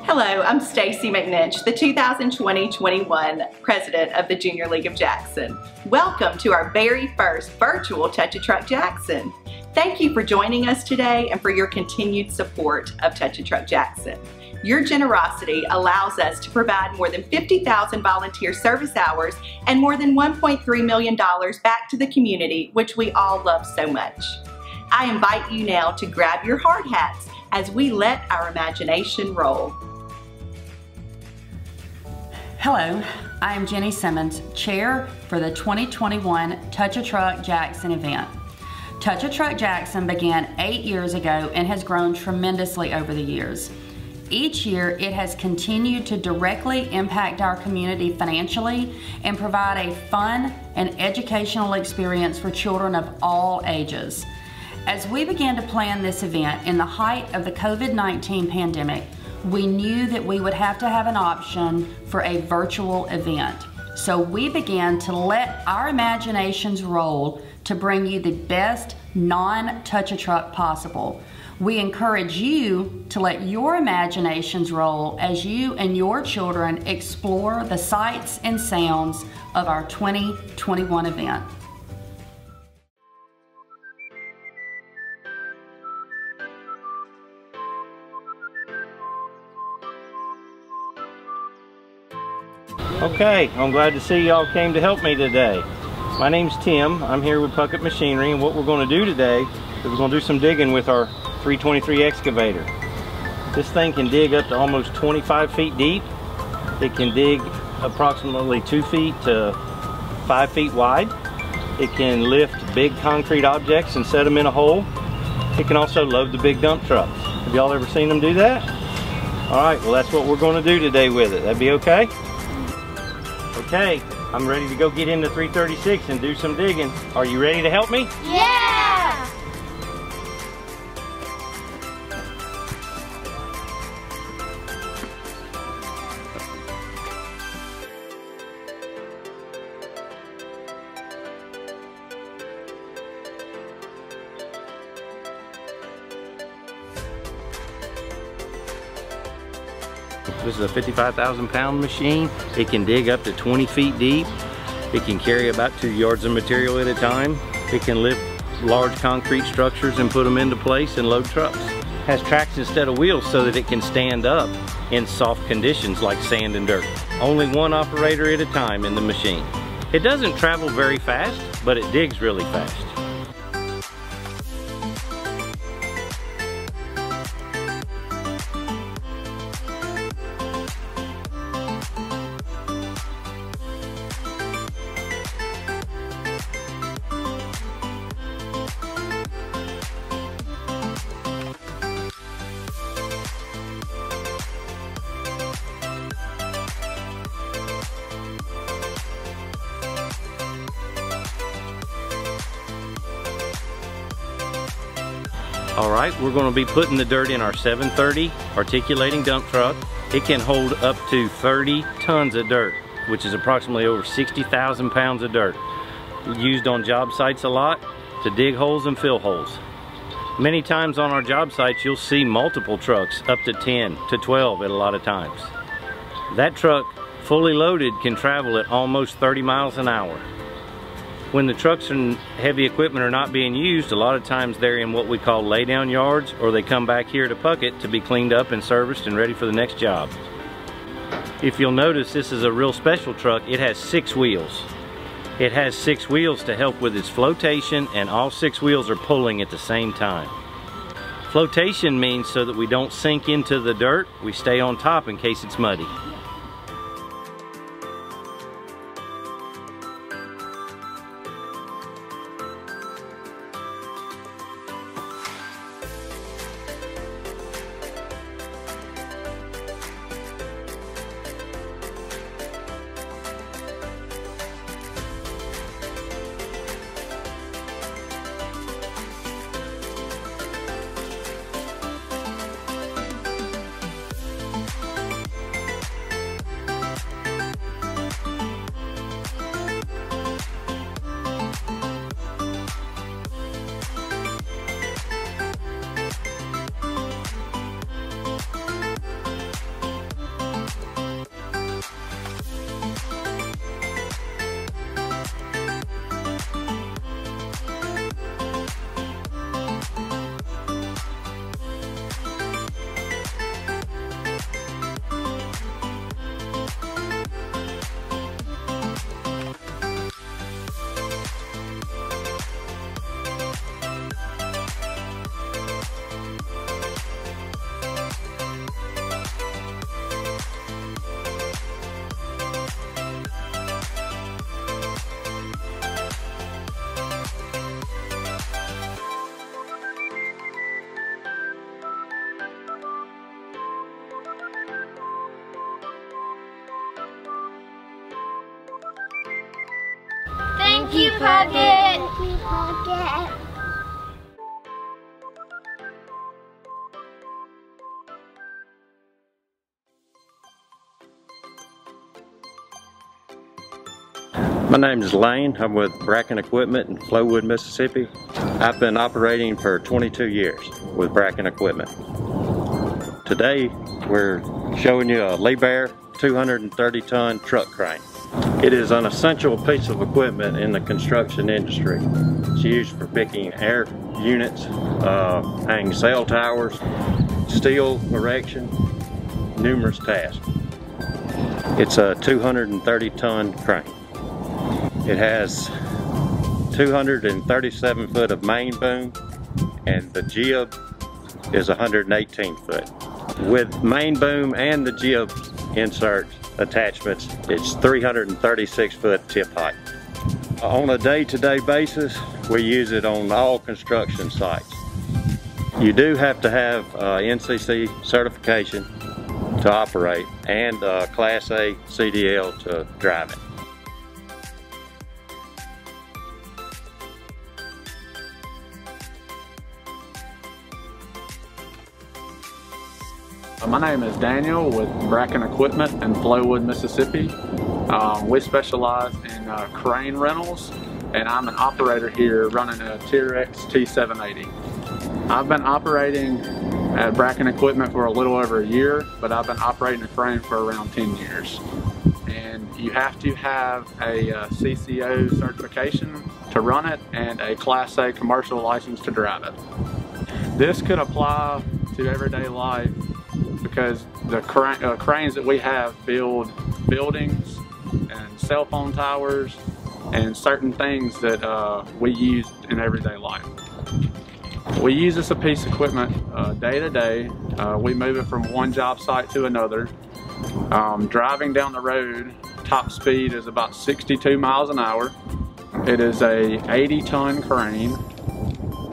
Hello, I'm Stacy McNinch, the 2020-21 President of the Junior League of Jackson. Welcome to our very first virtual Touch a Truck Jackson. Thank you for joining us today and for your continued support of Touch a Truck Jackson. Your generosity allows us to provide more than 50,000 volunteer service hours and more than $1.3 million back to the community, which we all love so much. I invite you now to grab your hard hats as we let our imagination roll. Hello, I am Jenny Simmons, Chair for the 2021 Touch a Truck Jackson event. Touch a Truck Jackson began 8 years ago and has grown tremendously over the years. Each year, it has continued to directly impact our community financially and provide a fun and educational experience for children of all ages. As we began to plan this event in the height of the COVID-19 pandemic, we knew that we would have to have an option for a virtual event. So we began to let our imaginations roll to bring you the best non-touch-a-truck possible. We encourage you to let your imaginations roll as you and your children explore the sights and sounds of our 2021 event. Okay, I'm glad to see y'all came to help me today. My name's Tim. I'm here with Puckett Machinery, and what we're going to do today is we're going to do some digging with our 323 excavator. This thing can dig up to almost 25 feet deep. It can dig approximately 2 feet to 5 feet wide. It can lift big concrete objects and set them in a hole. It can also load the big dump trucks. Have y'all ever seen them do that? All right, well that's what we're going to do today with it. That'd be okay? Okay, I'm ready to go get into 336 and do some digging. Are you ready to help me? Yeah! This is a 55,000 pound machine. It can dig up to 20 feet deep. It can carry about 2 yards of material at a time. It can lift large concrete structures and put them into place and load trucks. It has tracks instead of wheels so that it can stand up in soft conditions like sand and dirt. Only one operator at a time in the machine. It doesn't travel very fast, but it digs really fast. All right, we're going to be putting the dirt in our 730 articulating dump truck. It can hold up to 30 tons of dirt, which is approximately over 60,000 pounds of dirt. Used on job sites a lot to dig holes and fill holes. Many times on our job sites, you'll see multiple trucks, up to 10 to 12 at a lot of times. That truck, fully loaded, can travel at almost 30 miles an hour. When the trucks and heavy equipment are not being used, a lot of times they're in what we call laydown yards, or they come back here to Puckett to be cleaned up and serviced and ready for the next job. If you'll notice, this is a real special truck. It has 6 wheels. It has 6 wheels to help with its flotation, and all 6 wheels are pulling at the same time. Flotation means so that we don't sink into the dirt, we stay on top in case it's muddy. hug it. Let me hug it. My name is Lane. I'm with Bracken Equipment in Flowood, Mississippi. I've been operating for 22 years with Bracken Equipment. Today we're showing you a Liebherr 230-ton truck crane. It is an essential piece of equipment in the construction industry. It's used for picking air units, hanging cell towers, steel erection, numerous tasks. It's a 230-ton crane. It has 237 foot of main boom, and the jib is 118 foot. With main boom and the jib insert attachments, it's 336 foot tip height. On a day-to-day basis, we use it on all construction sites. You do have to have NCC certification to operate and Class A CDL to drive it. My name is Daniel with Bracken Equipment in Flowood, Mississippi. We specialize in crane rentals, and I'm an operator here running a T-Rex T780. I've been operating at Bracken Equipment for a little over a year, but I've been operating a crane for around 10 years. And you have to have a CCO certification to run it and a Class A commercial license to drive it. This could apply to everyday life, because the cranes that we have build buildings and cell phone towers and certain things that we use in everyday life. We use this piece of equipment day to day. We move it from one job site to another. Driving down the road, top speed is about 62 miles an hour. It is a 80-ton crane,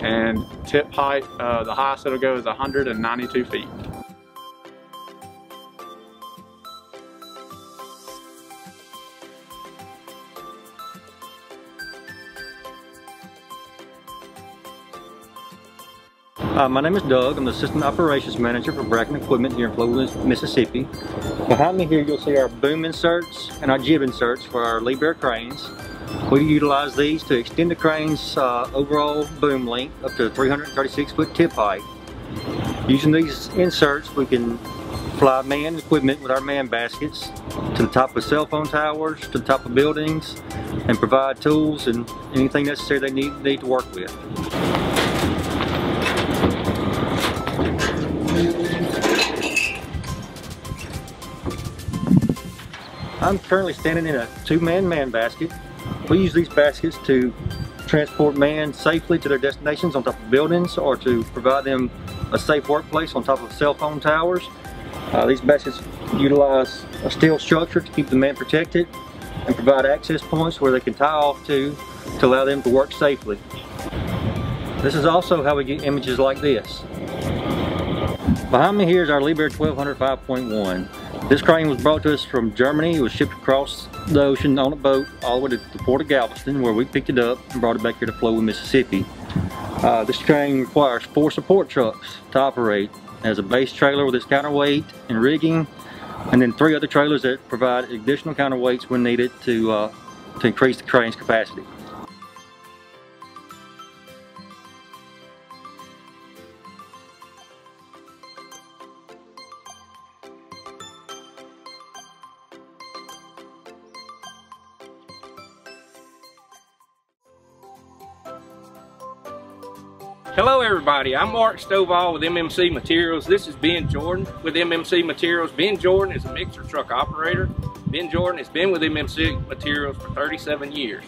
and tip height, the highest it'll go is 192 feet. My name is Doug. I'm the Assistant Operations Manager for Bracken Equipment here in Flowood, Mississippi. Behind me here you'll see our boom inserts and our jib inserts for our Liebherr cranes. We utilize these to extend the crane's overall boom length up to 336 foot tip height. Using these inserts, we can fly manned equipment with our man baskets to the top of cell phone towers, to the top of buildings, and provide tools and anything necessary they need to work with. I'm currently standing in a two-man man basket. We use these baskets to transport man safely to their destinations on top of buildings, or to provide them a safe workplace on top of cell phone towers. These baskets utilize a steel structure to keep the man protected and provide access points where they can tie off to allow them to work safely. This is also how we get images like this. Behind me here is our Liebherr 1200 5.1. This crane was brought to us from Germany. It was shipped across the ocean on a boat all the way to the port of Galveston, where we picked it up and brought it back here to Flowood, Mississippi. This crane requires 4 support trucks to operate. It has a base trailer with its counterweight and rigging, and then 3 other trailers that provide additional counterweights when needed to increase the crane's capacity. Hello everybody, I'm Mark Stovall with MMC Materials. This is Ben Jordan with MMC Materials. Ben Jordan is a mixer truck operator. Ben Jordan has been with MMC Materials for 37 years.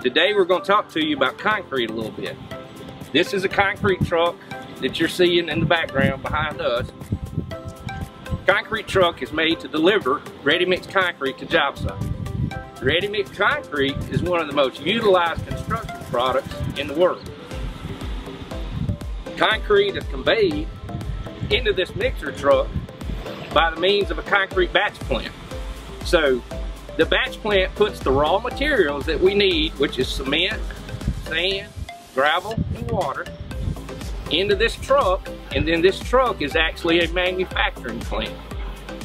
Today we're going to talk to you about concrete a little bit. This is a concrete truck that you're seeing in the background behind us. Concrete truck is made to deliver ready-mix concrete to job sites. Ready-mix concrete is one of the most utilized construction products in the world. Concrete is conveyed into this mixer truck by the means of a concrete batch plant. So The batch plant puts the raw materials that we need, which is cement, sand, gravel, and water, into this truck, and then this truck is actually a manufacturing plant.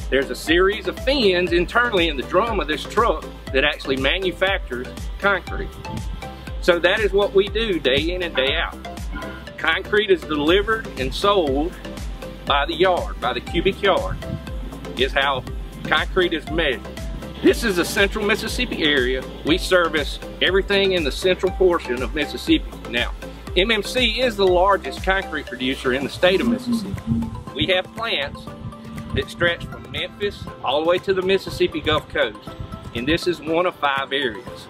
There's a series of fins internally in the drum of this truck that actually manufactures concrete. So that is what we do day in and day out. Concrete is delivered and sold by the yard, by the cubic yard, is how concrete is measured. This is a central Mississippi area. We service everything in the central portion of Mississippi. Now, MMC is the largest concrete producer in the state of Mississippi. We have plants that stretch from Memphis all the way to the Mississippi Gulf Coast, and this is one of 5 areas.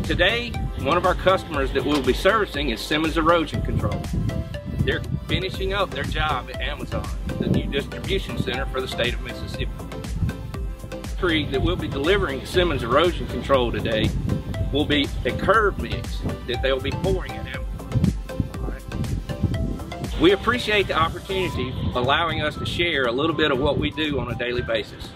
Today, one of our customers that we'll be servicing is Simmons Erosion Control. They're finishing up their job at Amazon, the new distribution center for the state of Mississippi. The concrete that we'll be delivering to Simmons Erosion Control today will be a curb mix that they'll be pouring at Amazon. All right. We appreciate the opportunity of allowing us to share a little bit of what we do on a daily basis.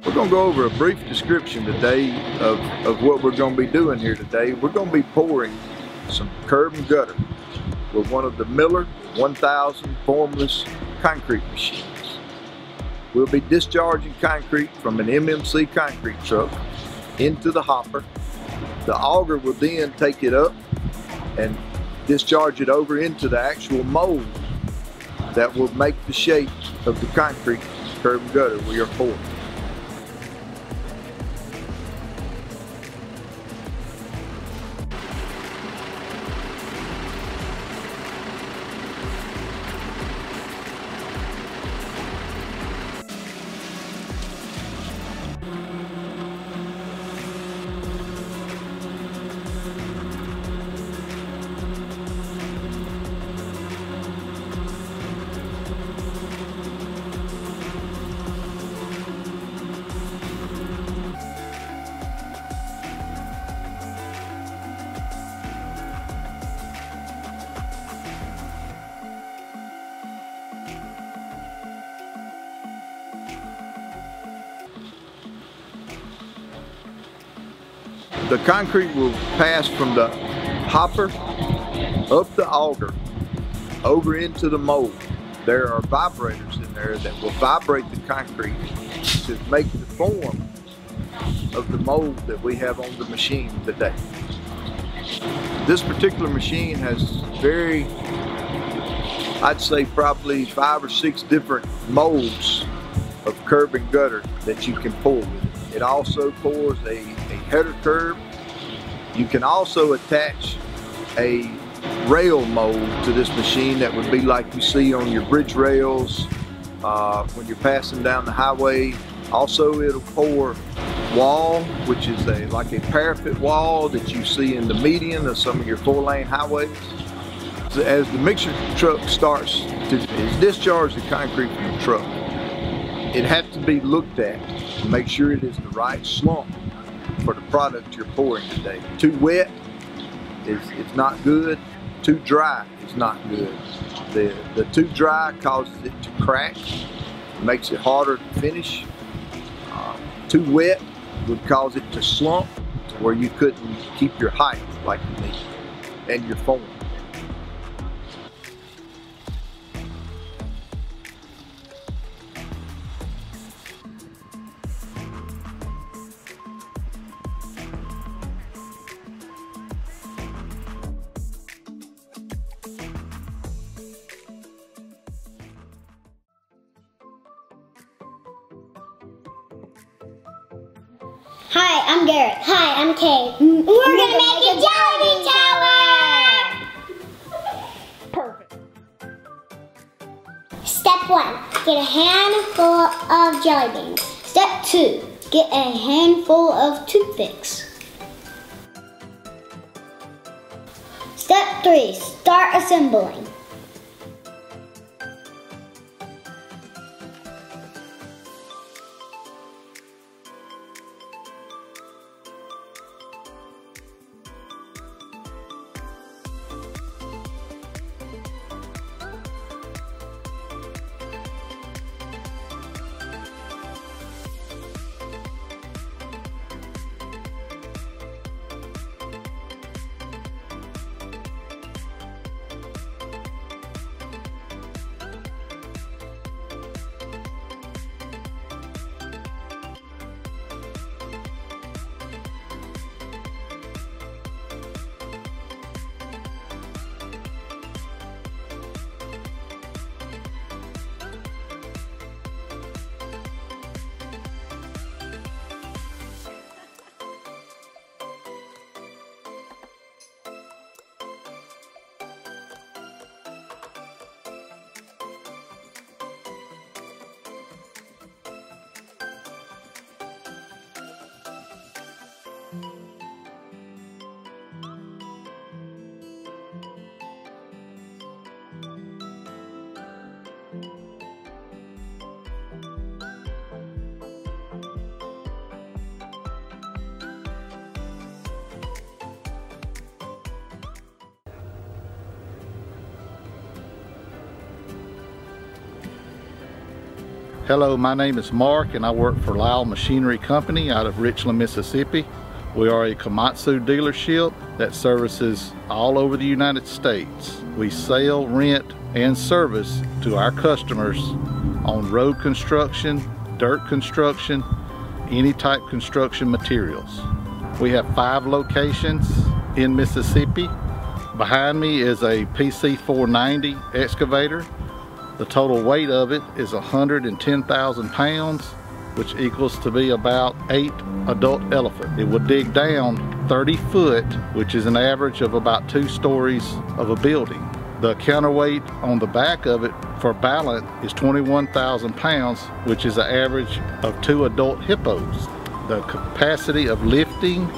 We're going to go over a brief description today of what we're going to be doing here today. We're going to be pouring some curb and gutter with one of the Miller 1000 formless concrete machines. We'll be discharging concrete from an MMC concrete truck into the hopper. The auger will then take it up and discharge it over into the actual mold that will make the shape of the concrete curb and gutter we are pouring. The concrete will pass from the hopper up the auger over into the mold. There are vibrators in there that will vibrate the concrete to make the form of the mold that we have on the machine today. This particular machine has I'd say probably 5 or 6 different molds of curb and gutter that you can pour with it. It also pours a header curb You can also attach a rail mold to this machine that would be like you see on your bridge rails when you're passing down the highway. Also, it'll pour wall, which is like a parapet wall that you see in the median of some of your 4-lane highways. As the mixer truck starts to discharge the concrete from the truck, it has to be looked at to make sure it is the right slump for the product you're pouring today. Too wet it's not good. Too dry is not good. The too dry causes it to crack, makes it harder to finish. Too wet would cause it to slump to where you couldn't keep your height like you need and your form. Hi, I'm Garrett. Hi, I'm Kay. We're gonna make a jelly tower! Perfect. Step 1, get a handful of jelly beans. Step 2, get a handful of toothpicks. Step 3, start assembling. Hello, my name is Mark and I work for Lyle Machinery Company out of Richland, Mississippi. We are a Komatsu dealership that services all over the United States. We sell, rent, and service to our customers on road construction, dirt construction, any type construction materials. We have 5 locations in Mississippi. Behind me is a PC490 excavator. The total weight of it is 110,000 pounds, which equals to be about 8 adult elephants. It will dig down 30 foot, which is an average of about 2 stories of a building. The counterweight on the back of it for balance is 21,000 pounds, which is an average of 2 adult hippos. The capacity of lifting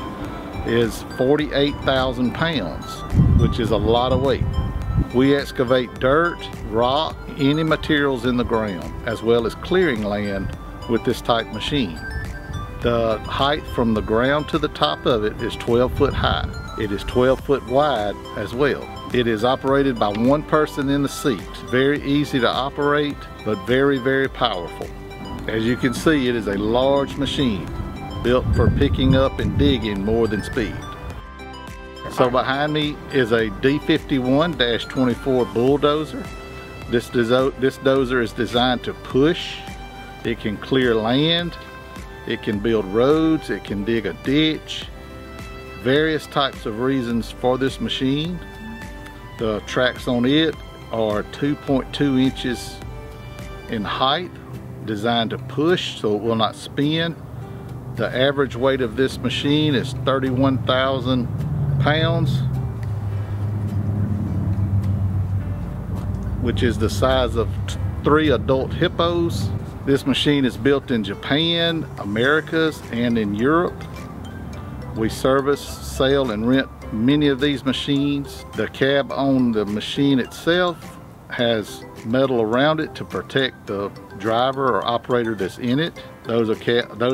is 48,000 pounds, which is a lot of weight. We excavate dirt, rock, any materials in the ground, as well as clearing land with this type machine. The height from the ground to the top of it is 12 foot high. It is 12 foot wide as well. It is operated by 1 person in the seat. Very easy to operate, but very, very powerful. As you can see, it is a large machine built for picking up and digging more than speed. So behind me is a D51-24 bulldozer. This dozer is designed to push. It can clear land. It can build roads. It can dig a ditch. Various types of reasons for this machine. The tracks on it are 2.2 inches in height, designed to push so it will not spin. The average weight of this machine is 31,000 pounds, which is the size of 3 adult hippos. This machine is built in Japan, Americas, and in Europe. We service, sell, and rent many of these machines. The cab on the machine itself has metal around it to protect the driver or operator that's in it. Those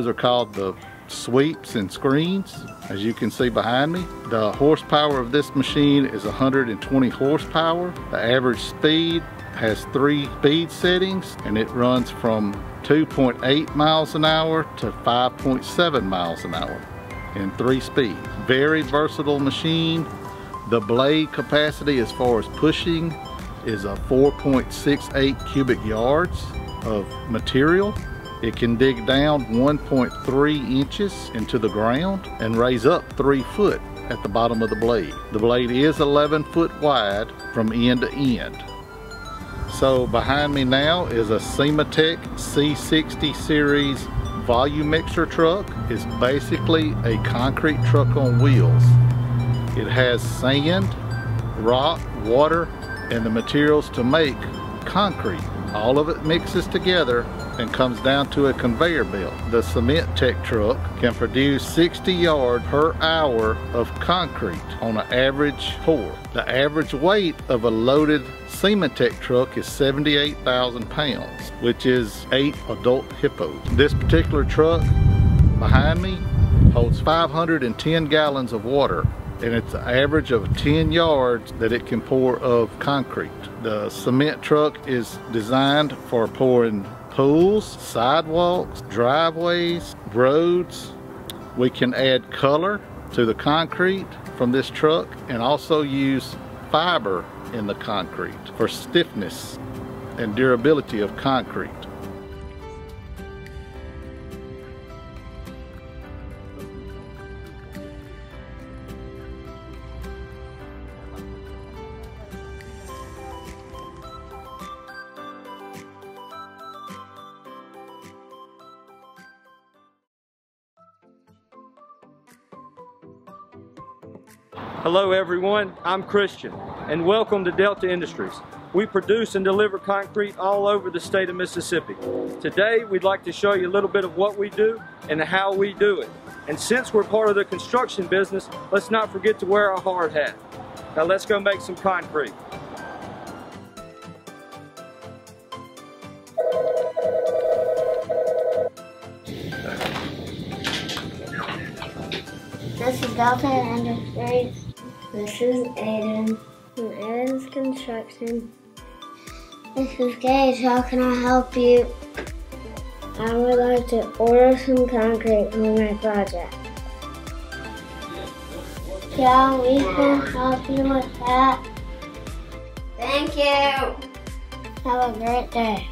are called the sweeps and screens, as you can see behind me. The horsepower of this machine is 120 horsepower. The average speed has 3 speed settings, and it runs from 2.8 miles an hour to 5.7 miles an hour in 3 speeds. Very versatile machine. The blade capacity as far as pushing is a 4.68 cubic yards of material. It can dig down 1.3 inches into the ground and raise up 3 foot at the bottom of the blade. The blade is 11 foot wide from end to end. So behind me now is a Cematec C60 series volume mixer truck. It's basically a concrete truck on wheels. It has sand, rock, water, and the materials to make concrete. All of it mixes together and comes down to a conveyor belt. The Cematec truck can produce 60 yards per hour of concrete on an average pour. The average weight of a loaded Cematec truck is 78,000 pounds, which is 8 adult hippos. This particular truck behind me holds 510 gallons of water, and it's an average of 10 yards that it can pour of concrete. The cement truck is designed for pouring pools, sidewalks, driveways, roads. We can add color to the concrete from this truck and also use fiber in the concrete for stiffness and durability of concrete. Hello everyone, I'm Christian and welcome to Delta Industries. We produce and deliver concrete all over the state of Mississippi. Today we'd like to show you a little bit of what we do and how we do it. And since we're part of the construction business, let's not forget to wear our hard hat. Now let's go make some concrete. This is Delta Industries. This is Aiden from Aiden's Construction. This is Gage. How can I help you? I would like to order some concrete for my project. Yeah, we can help you with that. Thank you. Have a great day.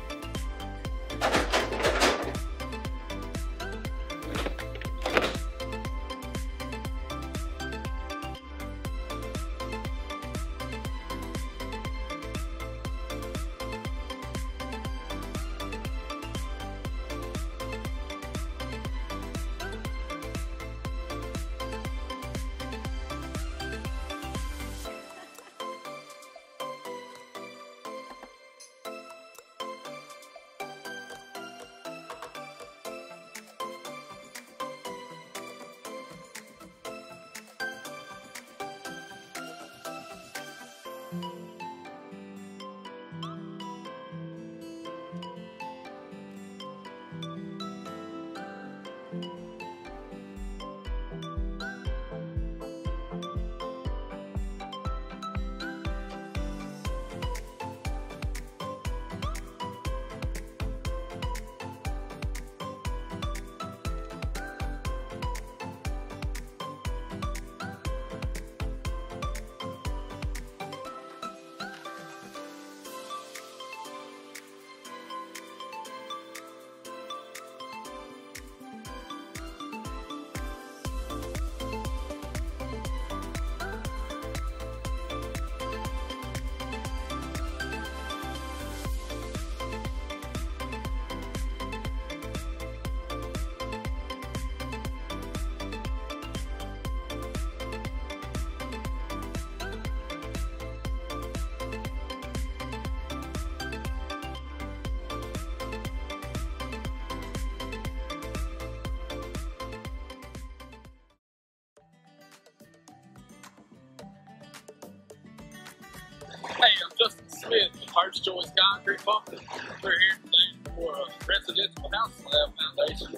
Hey, I'm Justin Smith with First Choice Concrete Pumping. We're here today for a residential house slab foundation.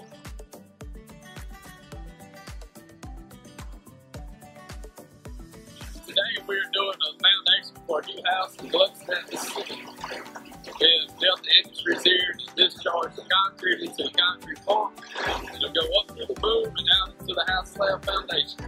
Today we're doing a foundation for a new house in Gluckstadt, Mississippi. And Delta Industries here to discharge the concrete into the concrete pump. It'll go up through the boom and out into the house slab foundation.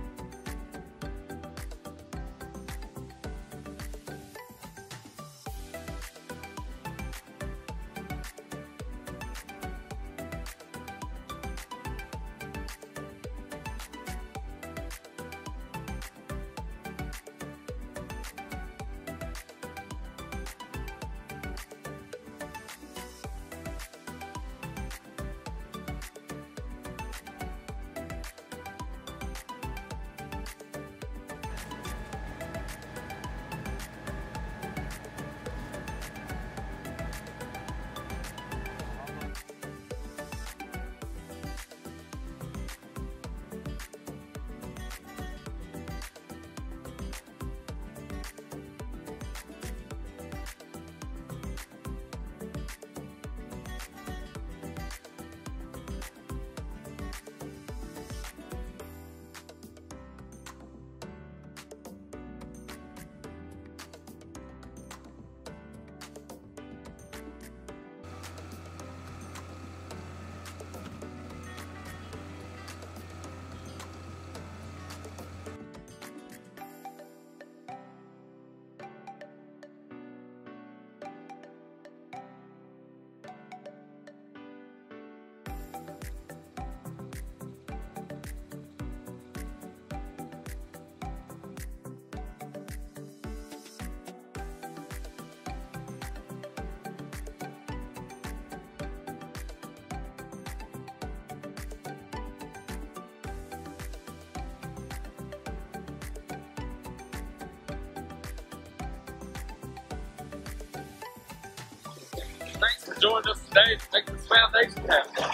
Thanks for joining us today to make this foundation happen.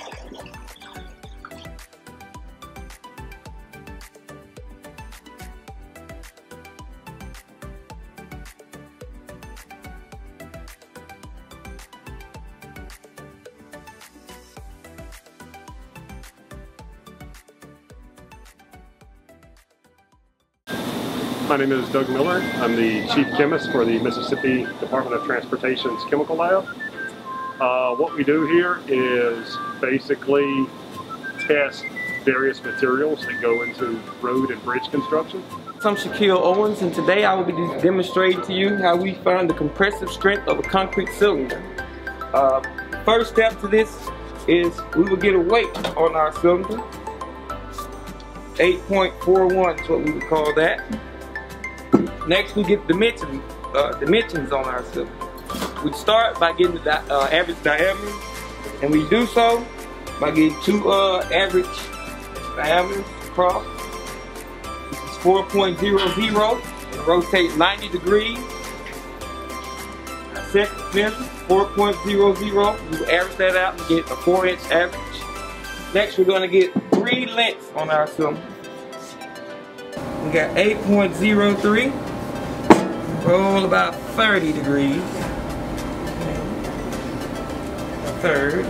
My name is Doug Miller. I'm the Chief Chemist for the Mississippi Department of Transportation's Chemical Lab. What we do here is basically test various materials that go into road and bridge construction. I'm Shaquille Owens, and today I will be demonstrating to you how we find the compressive strength of a concrete cylinder. First step to this is we will get a weight on our cylinder. 8.41 is what we would call that. Next, we get dimensions on our cylinder. We start by getting the average diameter, and we do so by getting two average diameters across. This is 4.00. Rotate 90 degrees. Second measure, 4.00. We will average that out and get a 4-inch average. Next, we're going to get 3 lengths on our cylinder. We got 8.03. Roll about 30 degrees. A third.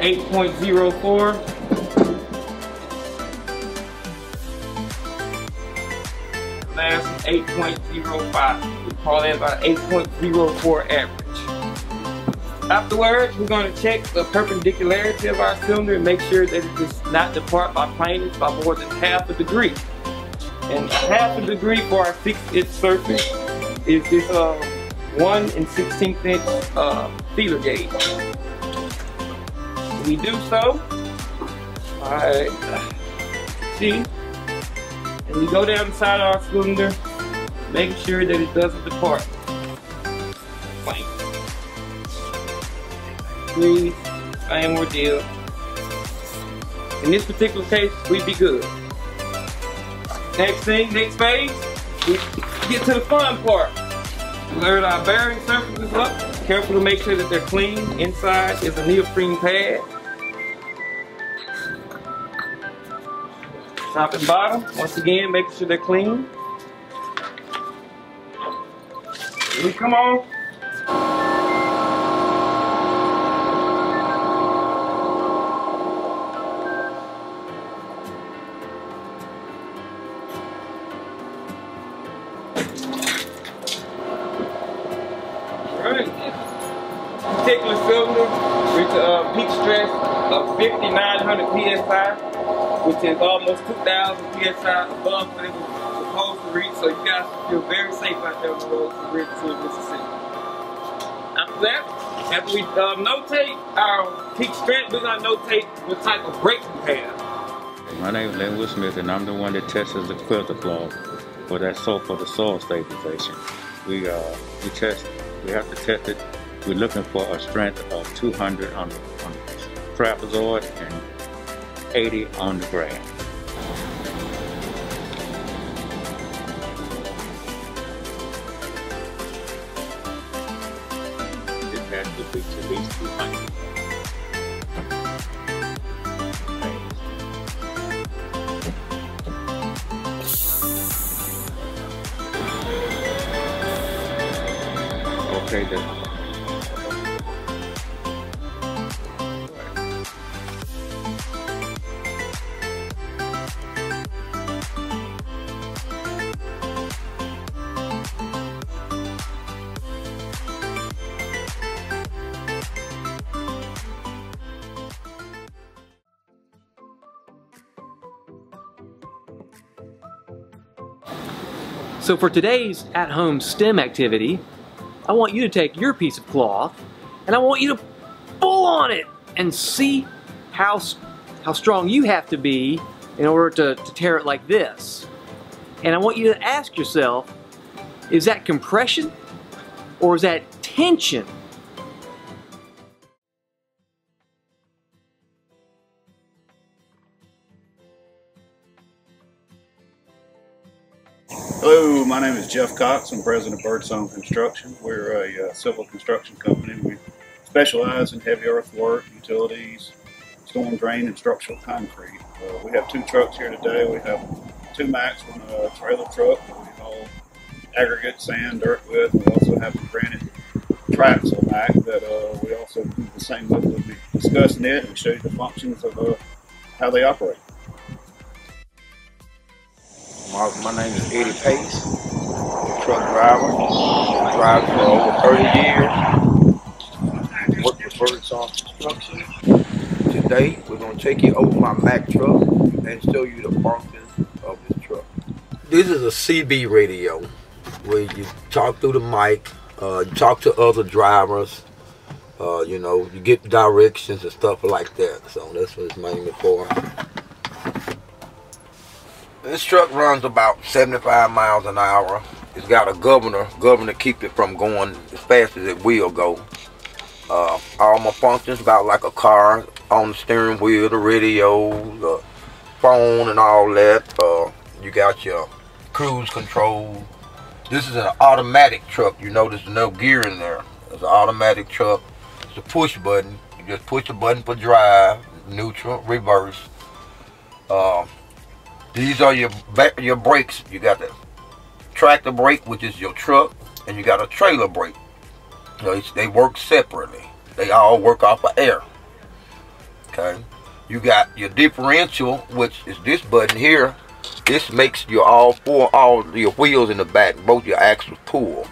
8.04. Last 8.05. We call that about 8.04 average. Afterwards, we're going to check the perpendicularity of our cylinder and make sure that it does not depart by plane by more than half a degree. And half a degree for our 6-inch surface is this 1 16th feeler gauge. We do so. Alright. See? And we go down inside our cylinder, making sure that it doesn't depart. Plane. Please, same ordeal. In this particular case, we'd be good. Next phase, we get to the fun part. Load our bearing surfaces up. Careful to make sure that they're clean. Inside is a neoprene pad. Top and bottom, once again, making sure they're clean. We come on. Particular cylinder with a peak stress of 5,900 psi, which is almost 2,000 psi above what it was supposed to reach. So you guys feel very safe out there on the road from Riverside, Mississippi. After that, after we notate our peak strength, we're gonna notate what type of brake we have. My name is Linwood Smith, and I'm the one that tests the filter cloth for that for the soil stabilization. We have to test it. We're looking for a strength of 200 on the trapezoid and 80 on the grass. It has to be at least 200. Okay, then. So for today's at-home STEM activity, I want you to take your piece of cloth and I want you to pull on it and see how strong you have to be in order to tear it like this. And I want you to ask yourself, is that compression or is that tension? Hello, my name is Jeff Cox. I'm president of Birdsong Construction. We're a civil construction company. We specialize in heavy earthwork, utilities, storm drain, and structural concrete. We have two trucks here today. We have two Max and a trailer truck that we haul aggregate, sand, dirt with. We also have a granite Traxel Mac that we also do the same with. We'll be discussing it and show you the functions of how they operate. My name is Eddie Pace, truck driver. I drive for over 30 years. Work with Birdsong Construction. Today, we're going to take you over my Mack truck and show you the functions of this truck. This is a CB radio where you talk through the mic, you talk to other drivers, you know, you get directions and stuff like that. So that's what it's mainly for. This truck runs about 75 miles an hour. It's got a governor to keep it from going as fast as it will go. All my functions about like a car, on the steering wheel, the radio, the phone and all that. You got your cruise control. This is an automatic truck. You notice there's no gear in there. It's an automatic truck. It's a push button. You just push the button for drive, neutral, reverse. These are your brakes. You got the tractor brake, which is your truck, and you got a trailer brake. So they work separately. They all work off of air. Okay. You got your differential, which is this button here. This makes your all your wheels in the back, both your axles pull.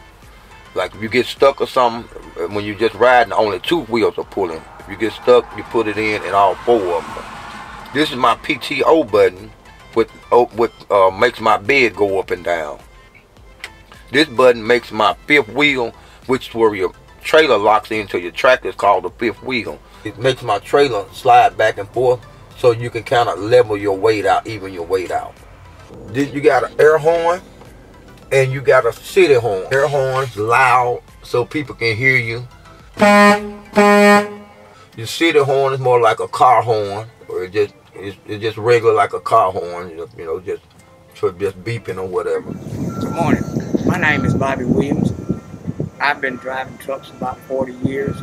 Like if you get stuck or something, when you're just riding, only two wheels are pulling. If you get stuck, you put it in, and all four of them. This is my PTO button. Which makes my bed go up and down. This button makes my fifth wheel, which is where your trailer locks into your tractor, is called the fifth wheel. It makes my trailer slide back and forth so you can kind of level your weight out, even your weight out. Then you got an air horn and you got a city horn. Air horn's loud so people can hear you. Your city horn is more like a car horn, or it's just regular like a car horn, you know, just beeping or whatever. Good morning. My name is Bobby Williams. I've been driving trucks about 40 years.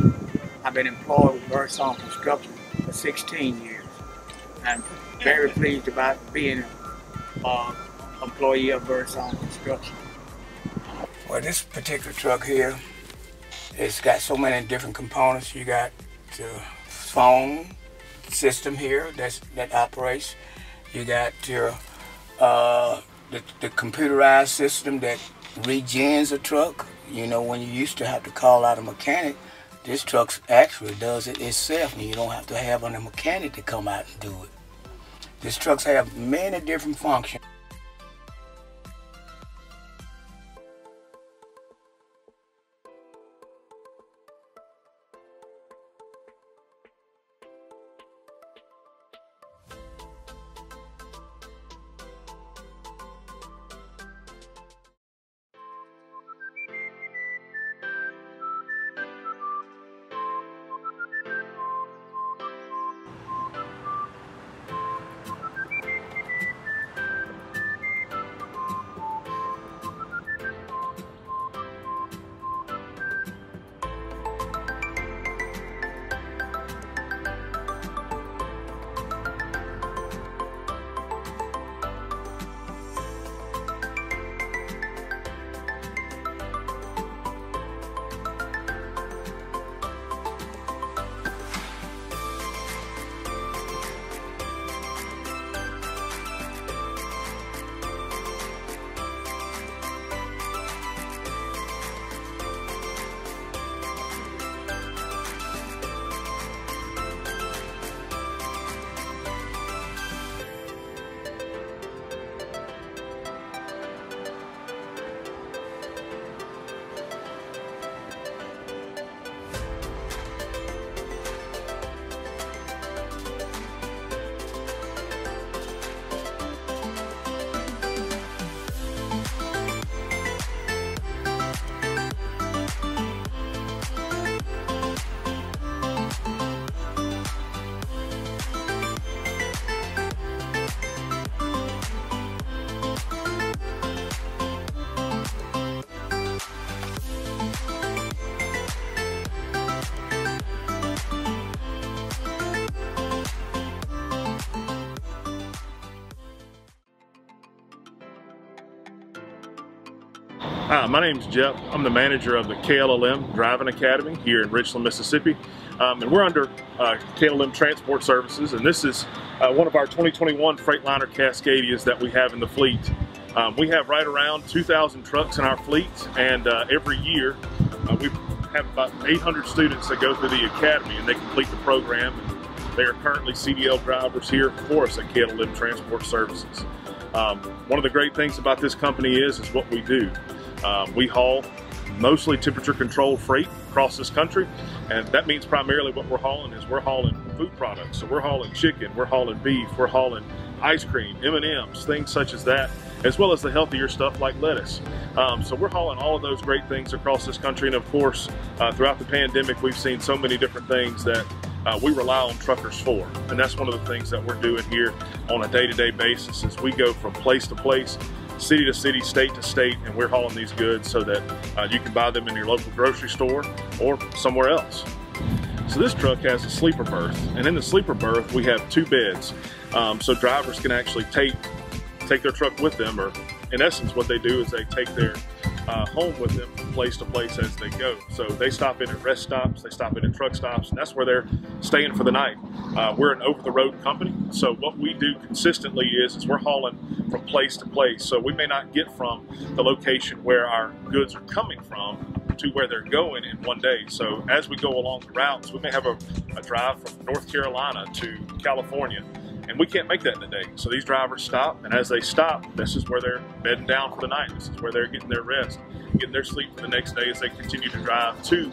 I've been employed with Birdsong Construction for 16 years. I'm very pleased about being an employee of Birdsong Construction. Well, this particular truck here, it's got so many different components. You got the phone system here that operates. You got your the computerized system that regens a truck. You know, when you used to have to call out a mechanic, this truck actually does it itself, and you don't have to have a mechanic to come out and do it. These trucks have many different functions. Hi, my name's Jeff. I'm the manager of the KLLM Driving Academy here in Richland, Mississippi. And we're under KLLM Transport Services, and this is one of our 2021 Freightliner Cascadias that we have in the fleet. We have right around 2,000 trucks in our fleet, and every year we have about 800 students that go through the academy and they complete the program. They are currently CDL drivers here for us at KLLM Transport Services. One of the great things about this company is what we do. We haul mostly temperature controlled freight across this country, and that means primarily what we're hauling is we're hauling food products. So we're hauling chicken, we're hauling beef, we're hauling ice cream, M&Ms, things such as that, as well as the healthier stuff like lettuce. So we're hauling all of those great things across this country, and of course throughout the pandemic we've seen so many different things that we rely on truckers for, and that's one of the things that we're doing here on a day-to-day basis is we go from place to place, city to city, state to state, and we're hauling these goods so that you can buy them in your local grocery store or somewhere else. So this truck has a sleeper berth, and in the sleeper berth we have 2 beds, so drivers can actually take their truck with them, or in essence what they do is they take their home with them from place to place as they go. So they stop in at rest stops, they stop in at truck stops, and that's where they're staying for the night. We're an over-the-road company, so what we do consistently is we're hauling from place to place. So we may not get from the location where our goods are coming from to where they're going in one day. So as we go along the routes, we may have a drive from North Carolina to California, and we can't make that in a day. So these drivers stop, and as they stop, this is where they're bedding down for the night. This is where they're getting their rest, getting their sleep for the next day as they continue to drive to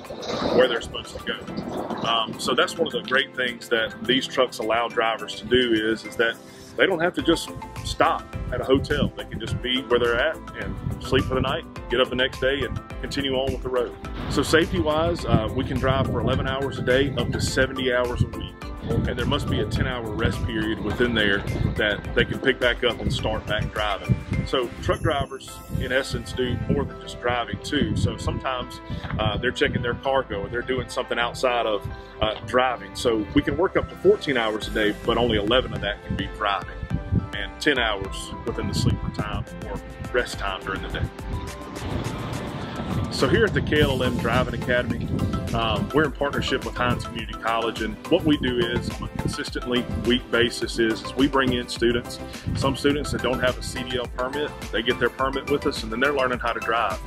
where they're supposed to go. So that's one of the great things that these trucks allow drivers to do is that they don't have to just stop at a hotel. They can just be where they're at and sleep for the night, get up the next day, and continue on with the road. So safety-wise, we can drive for 11 hours a day, up to 70 hours a week. And there must be a 10-hour rest period within there that they can pick back up and start back driving. So truck drivers, in essence, do more than just driving too. So sometimes they're checking their cargo, or they're doing something outside of driving. So we can work up to 14 hours a day, but only 11 of that can be driving, and 10 hours within the sleeper time or rest time during the day. So here at the KLLM Driving Academy, we're in partnership with Hinds Community College, and what we do is on a consistently week basis is we bring in students. Some students that don't have a CDL permit, they get their permit with us, and then they're learning how to drive.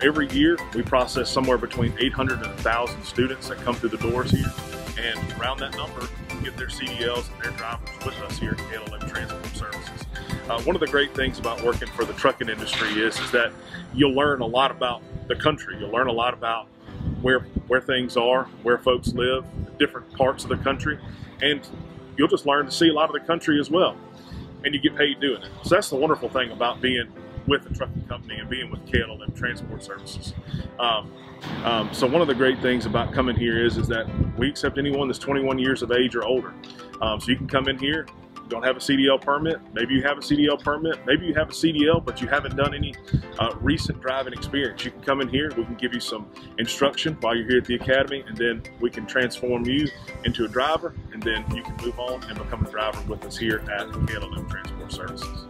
Every year we process somewhere between 800 and 1,000 students that come through the doors here, and around that number get their CDLs and their drivers with us here at KLLM Transport Services. One of the great things about working for the trucking industry is that you'll learn a lot about the country. You'll learn a lot about where things are, where folks live, different parts of the country, and you'll just learn to see a lot of the country as well. And you get paid doing it. So that's the wonderful thing about being with a trucking company and being with KLLM Transport Services. So one of the great things about coming here is that we accept anyone that's 21 years of age or older. So you can come in here, you don't have a CDL permit, maybe you have a CDL permit, maybe you have a CDL but you haven't done any recent driving experience. You can come in here, we can give you some instruction while you're here at the academy, and then we can transform you into a driver, and then you can move on and become a driver with us here at KLLM Transport Services.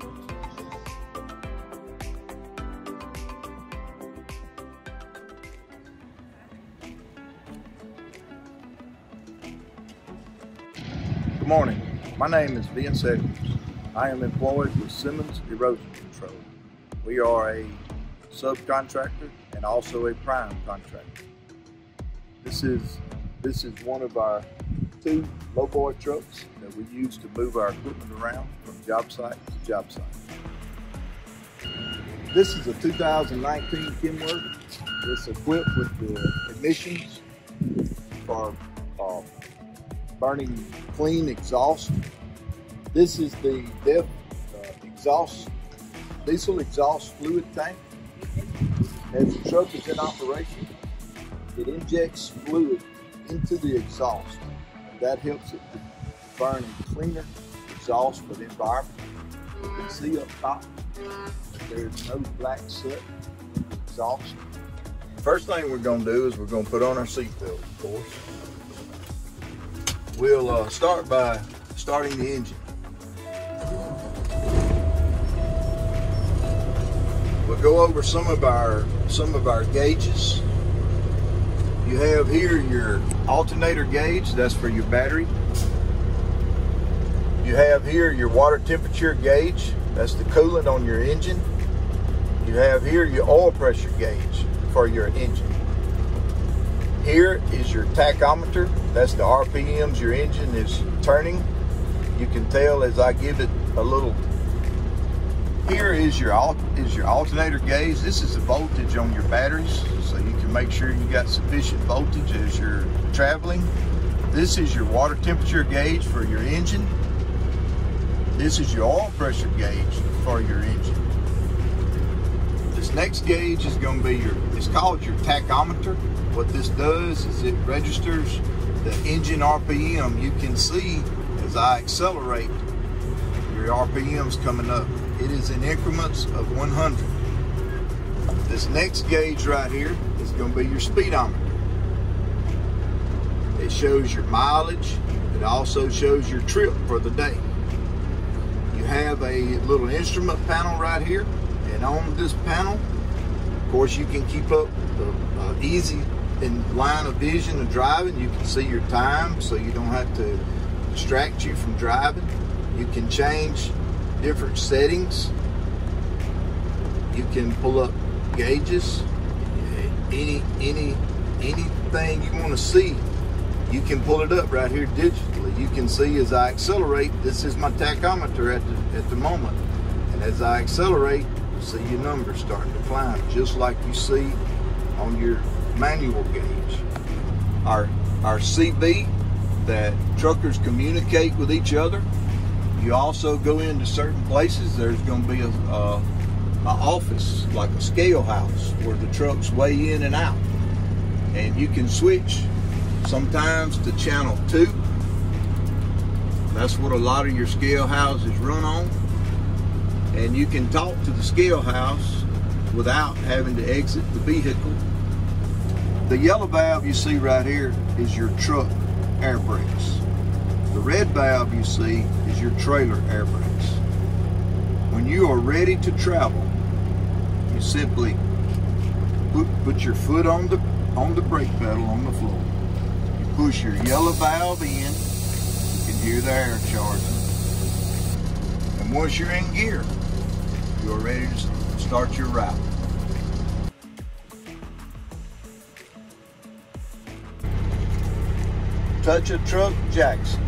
Good morning. My name is Vince Edwards. I am employed with Simmons Erosion Control. We are a subcontractor and also a prime contractor. This is one of our 2 lowboy trucks that we use to move our equipment around from job site to job site. This is a 2019 Kenworth. It's equipped with the emissions for burning clean exhaust. This is the diesel exhaust fluid tank. As the truck is in operation, it injects fluid into the exhaust, and that helps it to burn a cleaner exhaust for the environment. You can see up top there's no black soot in the exhaust. First thing we're going to do is we're going to put on our seatbelt, of course. We'll start by starting the engine. We'll go over some of our gauges. You have here your alternator gauge, that's for your battery. You have here your water temperature gauge, that's the coolant on your engine. You have here your oil pressure gauge for your engine. Here is your tachometer, that's the RPMs your engine is turning. You can tell as I give it a little. Here is your alternator gauge. This is the voltage on your batteries, so you can make sure you got sufficient voltage as you're traveling. This is your water temperature gauge for your engine. This is your oil pressure gauge for your engine. This next gauge is going to be it's called your tachometer. What this does is it registers the engine RPM. You can see as I accelerate, your RPM's coming up. It is in increments of 100. This next gauge right here is going to be your speedometer. It shows your mileage. It also shows your trip for the day. You have a little instrument panel right here, and on this panel, of course, you can keep up the easy in line of vision of driving. You can see your time, so you don't have to distract you from driving. You can change different settings. You can pull up gauges. Anything you want to see, you can pull it up right here digitally. You can see as I accelerate, this is my tachometer at the moment, and as I accelerate, you see your numbers starting to climb, just like you see on your manual gauge. Our CB that truckers communicate with each other. You also go into certain places, there's going to be an office, like a scale house, where the trucks weigh in and out. And you can switch sometimes to channel 2. That's what a lot of your scale houses run on. And you can talk to the scale house without having to exit the vehicle. The yellow valve you see right here is your truck air brakes. The red valve you see is your trailer air brakes. When you are ready to travel, you simply put your foot on the brake pedal on the floor. You push your yellow valve in. You can hear the air charging. And once you're in gear, you're ready to start your route. Touch a Truck Jackson.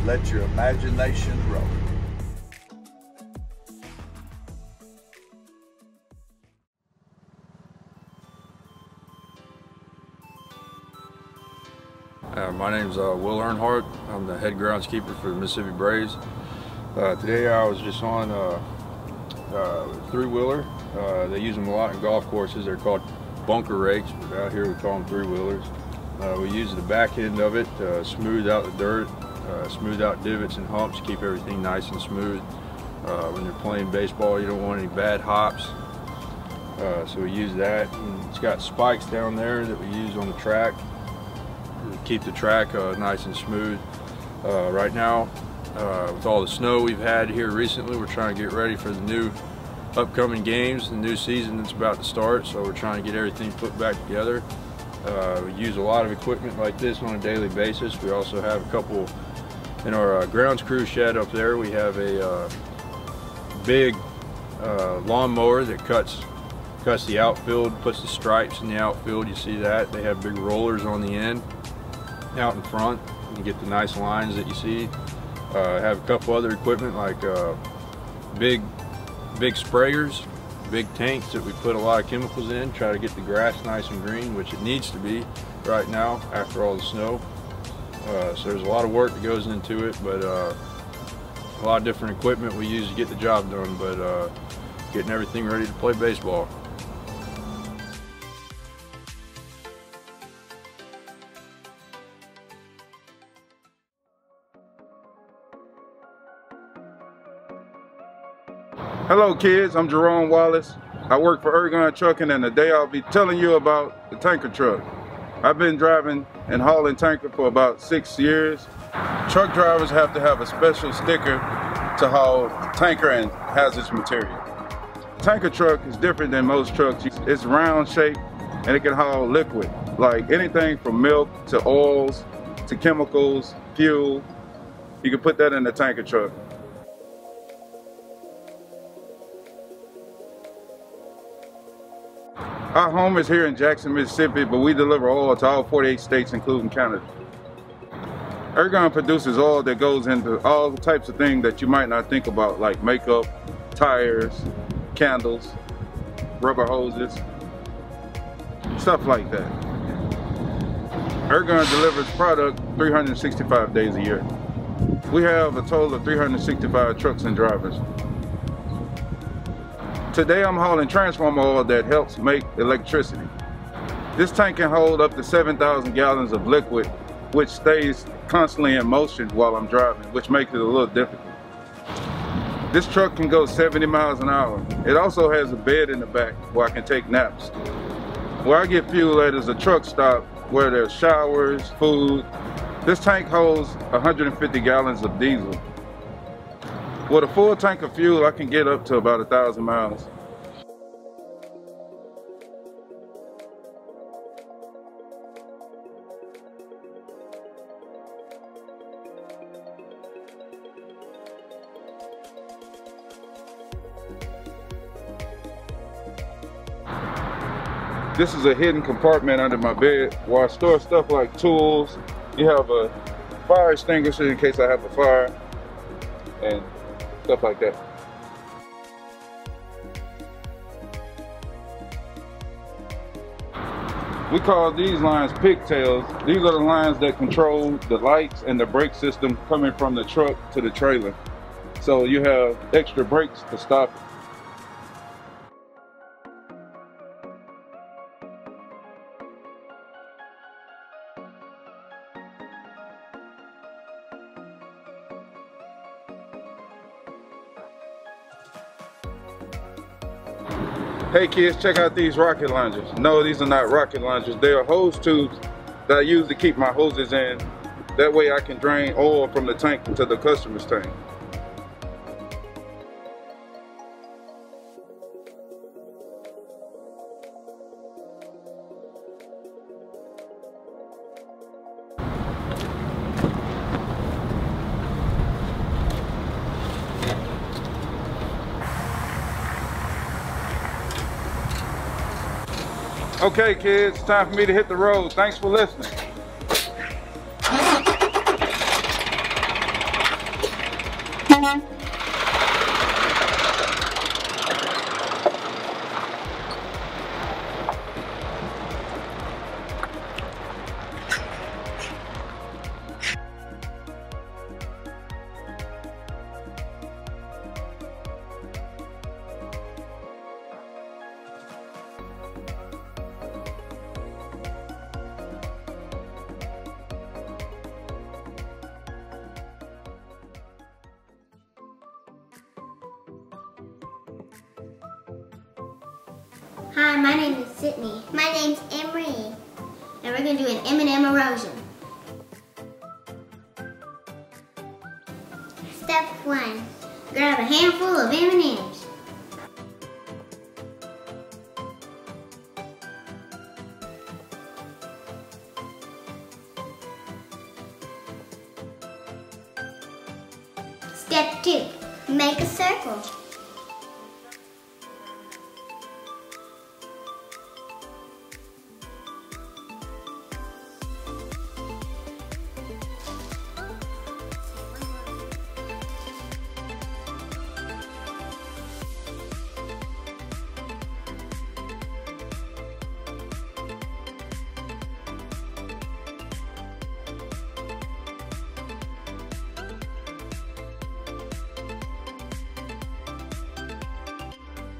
Let your imagination roll. My name's Will Earnhardt. I'm the head groundskeeper for the Mississippi Braves. Today I was just on a three-wheeler. They use them a lot in golf courses. They're called bunker rakes, but out here we call them three-wheelers. We use the back end of it to smooth out the dirt, smooth out divots and humps, keep everything nice and smooth. When you're playing baseball, you don't want any bad hops. So we use that. And it's got spikes down there that we use on the track to keep the track nice and smooth. Right now, with all the snow we've had here recently, we're trying to get ready for the new upcoming games, the new season that's about to start, so we're trying to get everything put back together. We use a lot of equipment like this on a daily basis. We also have a couple in our grounds crew shed up there. We have a big lawnmower that cuts the outfield, puts the stripes in the outfield. You see that. They have big rollers on the end out in front. You get the nice lines that you see. Have a couple other equipment like big sprayers, big tanks that we put a lot of chemicals in, try to get the grass nice and green, which it needs to be right now after all the snow. So there's a lot of work that goes into it, but a lot of different equipment we use to get the job done, but getting everything ready to play baseball. Hello kids, I'm Jerome Wallace. I work for Ergon Trucking, and today I'll be telling you about the tanker truck. I've been driving and hauling tanker for about 6 years. Truck drivers have to have a special sticker to haul tanker and hazardous material. Tanker truck is different than most trucks. It's round shaped and it can haul liquid, like anything from milk to oils to chemicals, fuel. You can put that in the tanker truck. Our home is here in Jackson, Mississippi, but we deliver oil to all 48 states, including Canada. Ergon produces oil that goes into all the types of things that you might not think about, like makeup, tires, candles, rubber hoses, stuff like that. Ergon delivers product 365 days a year. We have a total of 365 trucks and drivers. Today I'm hauling transformer oil that helps make electricity. This tank can hold up to 7,000 gallons of liquid, which stays constantly in motion while I'm driving, which makes it a little difficult. This truck can go 70 miles an hour. It also has a bed in the back where I can take naps. Where I get fuel at is a truck stop where there's showers, food. This tank holds 150 gallons of diesel. With a full tank of fuel, I can get up to about 1,000 miles. This is a hidden compartment under my bed where I store stuff like tools. You have a fire extinguisher in case I have a fire, and stuff like that. We call these lines pigtails. These are the lines that control the lights and the brake system coming from the truck to the trailer. So you have extra brakes to stop it. Hey kids, check out these rocket launchers. No, these are not rocket launchers. They are hose tubes that I use to keep my hoses in. That way I can drain oil from the tank into the customer's tank. Okay, kids, it's time for me to hit the road. Thanks for listening. Hi, my name is Sydney. My name's Emery. And we're going to do an M&M erosion. Step 1. Grab a handful of M&Ms. Step 2. Make a circle.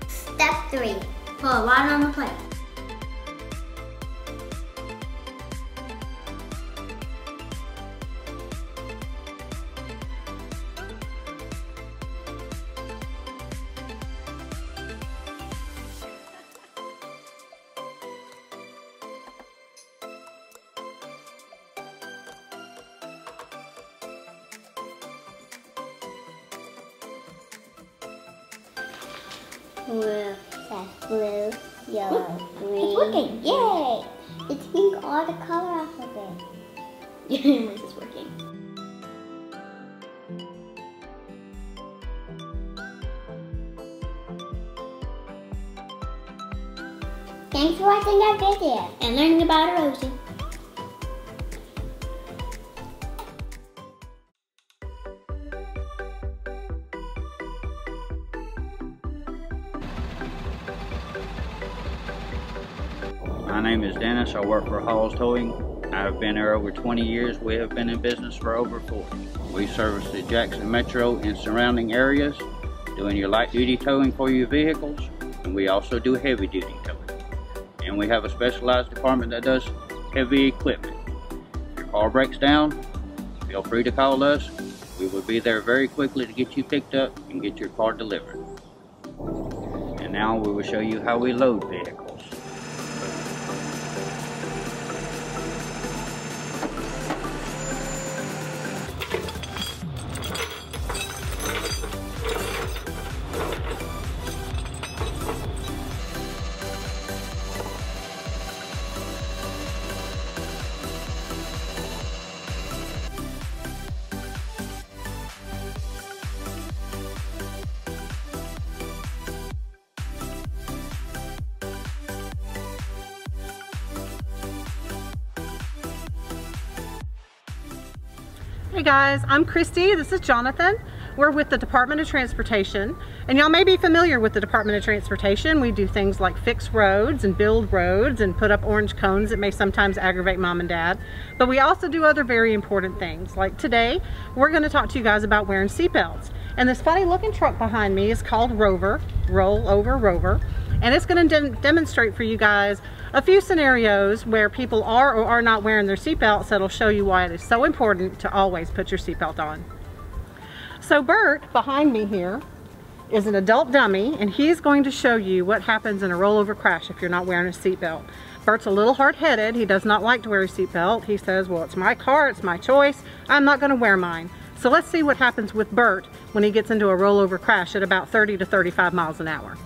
Step 3. Pour a water on the plate. That's blue, yellow, green. It's working! Yay! It's taking all the color off of it. This is working. Thanks for watching our video and learning about erosion. My name is Dennis. I work for Hall's Towing. I've been here over 20 years. We have been in business for over 40. We service the Jackson Metro and surrounding areas, doing your light duty towing for your vehicles, and we also do heavy duty towing. And we have a specialized department that does heavy equipment. If your car breaks down, feel free to call us. We will be there very quickly to get you picked up and get your car delivered. And now we will show you how we load vehicles. Hey guys, I'm Christy, this is Jonathan. We're with the Department of Transportation, and y'all may be familiar with the Department of Transportation. We do things like fix roads and build roads and put up orange cones that may sometimes aggravate mom and dad. But we also do other very important things. Like today, we're going to talk to you guys about wearing seatbelts. And this funny looking truck behind me is called Rover, Roll Over Rover. And it's going to demonstrate for you guys a few scenarios where people are or are not wearing their seatbelts that'll show you why it is so important to always put your seatbelt on. So Bert, behind me here, is an adult dummy, and he's going to show you what happens in a rollover crash if you're not wearing a seatbelt. Bert's a little hard-headed. He does not like to wear a seatbelt. He says, well, it's my car, it's my choice. I'm not going to wear mine. So let's see what happens with Bert when he gets into a rollover crash at about 30 to 35 miles an hour.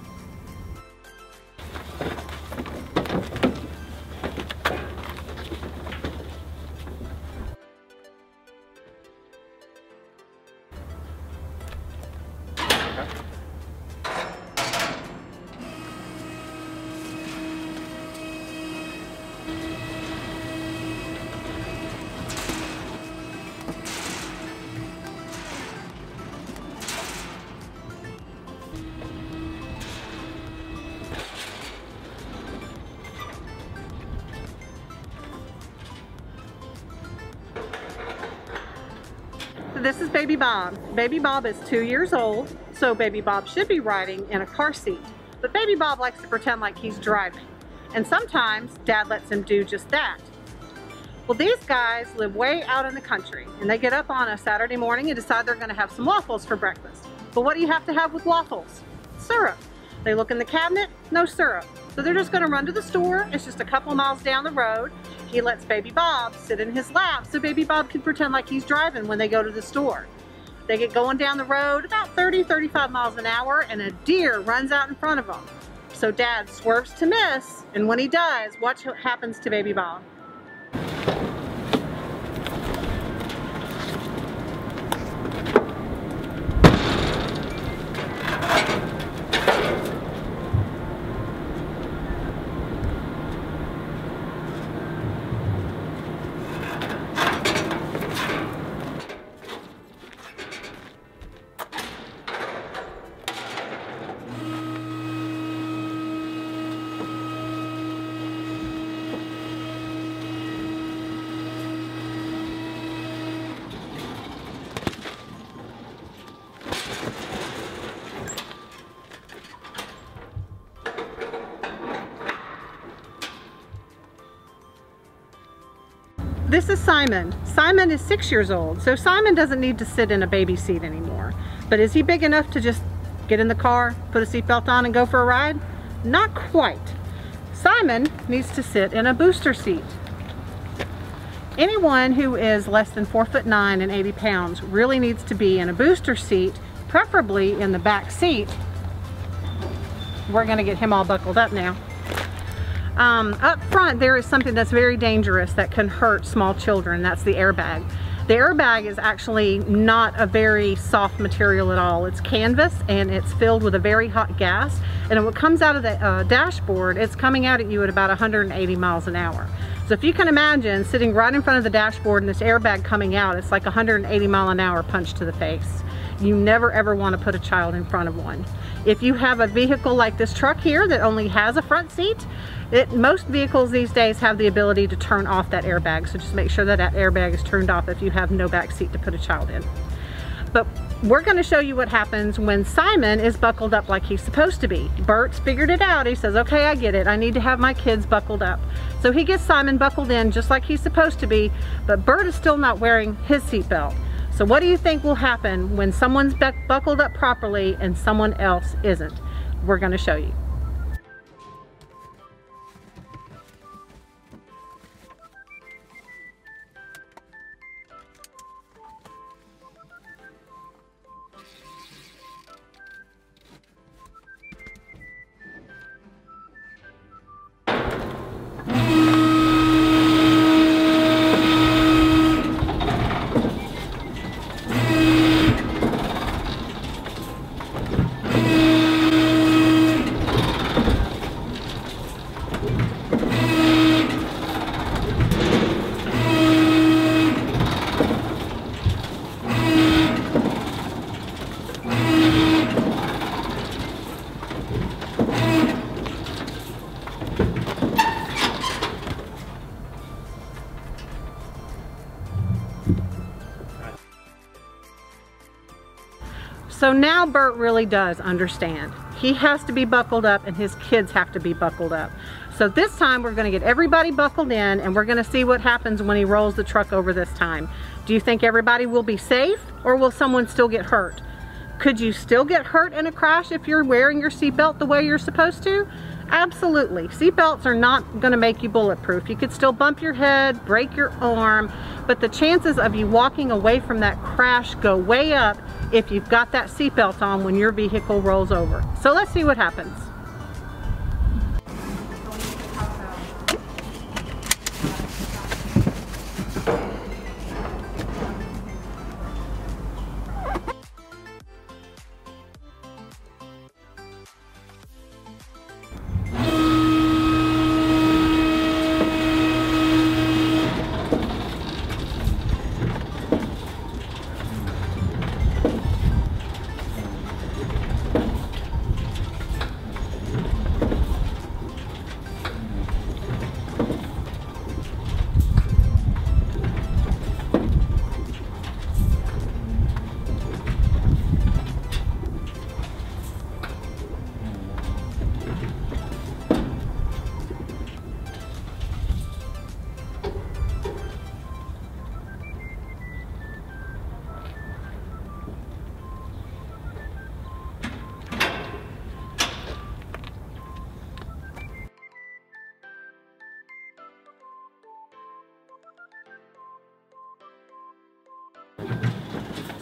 This is Baby Bob. Baby Bob is 2 years old, so Baby Bob should be riding in a car seat. But Baby Bob likes to pretend like he's driving. And sometimes Dad lets him do just that. Well, these guys live way out in the country, and they get up on a Saturday morning and decide they're gonna have some waffles for breakfast. But what do you have to have with waffles? Syrup. They look in the cabinet, no syrup. So they're just gonna run to the store. It's just a couple miles down the road. He lets Baby Bob sit in his lap so Baby Bob can pretend like he's driving when they go to the store. They get going down the road about 30, 35 miles an hour, and a deer runs out in front of them. So Dad swerves to miss, and when he does, watch what happens to Baby Bob. This is Simon. Simon is 6 years old, so Simon doesn't need to sit in a baby seat anymore. But is he big enough to just get in the car, put a seatbelt on, and go for a ride? Not quite. Simon needs to sit in a booster seat. Anyone who is less than 4'9" and 80 pounds really needs to be in a booster seat, preferably in the back seat. We're gonna get him all buckled up now. Up front there is something that's very dangerous that can hurt small children. That's the airbag. The airbag is actually not a very soft material at all. It's canvas and it's filled with a very hot gas, and when it comes out of the dashboard, it's coming out at you at about 180 miles an hour. So if you can imagine sitting right in front of the dashboard and this airbag coming out, it's like 180 mile an hour punch to the face. You never ever want to put a child in front of one. If you have a vehicle like this truck here that only has a front seat, most vehicles these days have the ability to turn off that airbag, so just make sure that that airbag is turned off if you have no back seat to put a child in. But we're going to show you what happens when Simon is buckled up like he's supposed to be. Bert's figured it out. He says, okay, I get it. I need to have my kids buckled up. So he gets Simon buckled in just like he's supposed to be, but Bert is still not wearing his seatbelt. So what do you think will happen when someone's buckled up properly and someone else isn't? We're going to show you. So now Bert really does understand. He has to be buckled up and his kids have to be buckled up. So this time we're going to get everybody buckled in and we're going to see what happens when he rolls the truck over this time. Do you think everybody will be safe or will someone still get hurt? Could you still get hurt in a crash if you're wearing your seatbelt the way you're supposed to? Absolutely. Seatbelts are not going to make you bulletproof. You could still bump your head, break your arm, but the chances of you walking away from that crash go way up if you've got that seatbelt on when your vehicle rolls over. So let's see what happens.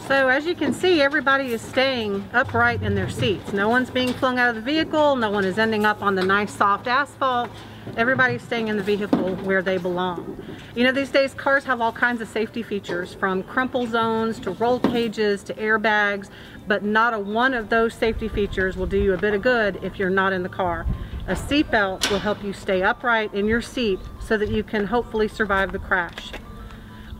So as you can see, everybody is staying upright in their seats. No one's being flung out of the vehicle. No one is ending up on the nice soft asphalt. Everybody's staying in the vehicle where they belong. You know, these days cars have all kinds of safety features, from crumple zones to roll cages to airbags, but not a one of those safety features will do you a bit of good if you're not in the car. A seatbelt will help you stay upright in your seat so that you can hopefully survive the crash.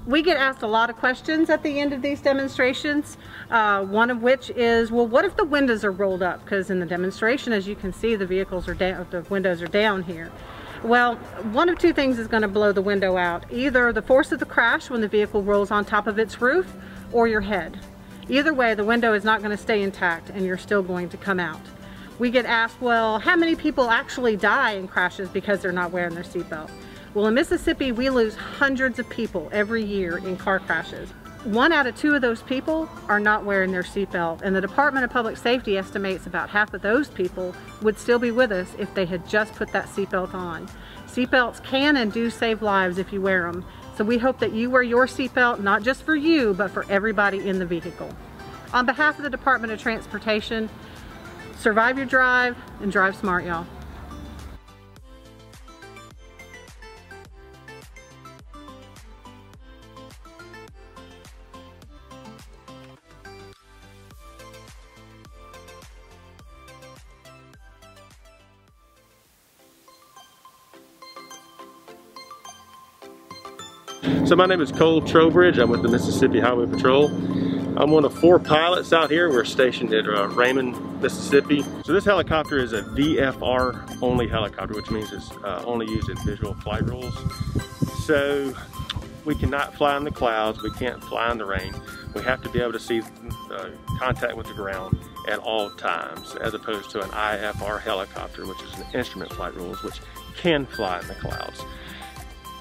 We get asked a lot of questions at the end of these demonstrations, one of which is, well, what if the windows are rolled up? Because in the demonstration, as you can see, the vehicles are down, the windows are down here. Well, one of two things is going to blow the window out. Either the force of the crash when the vehicle rolls on top of its roof, or your head. Either way, the window is not going to stay intact and you're still going to come out. We get asked, well, how many people actually die in crashes because they're not wearing their seatbelt? Well, in Mississippi, we lose hundreds of people every year in car crashes. 1 out of 2 of those people are not wearing their seatbelt, and the Department of Public Safety estimates about half of those people would still be with us if they had just put that seatbelt on. Seatbelts can and do save lives if you wear them, so we hope that you wear your seatbelt not just for you, but for everybody in the vehicle. On behalf of the Department of Transportation, survive your drive and drive smart, y'all. So my name is Cole Trowbridge. I'm with the Mississippi Highway Patrol. I'm one of 4 pilots out here. We're stationed at Raymond, Mississippi. So this helicopter is a VFR only helicopter, which means it's only used in visual flight rules. So we cannot fly in the clouds. We can't fly in the rain. We have to be able to see contact with the ground at all times, as opposed to an IFR helicopter, which is an instrument flight rules, which can fly in the clouds.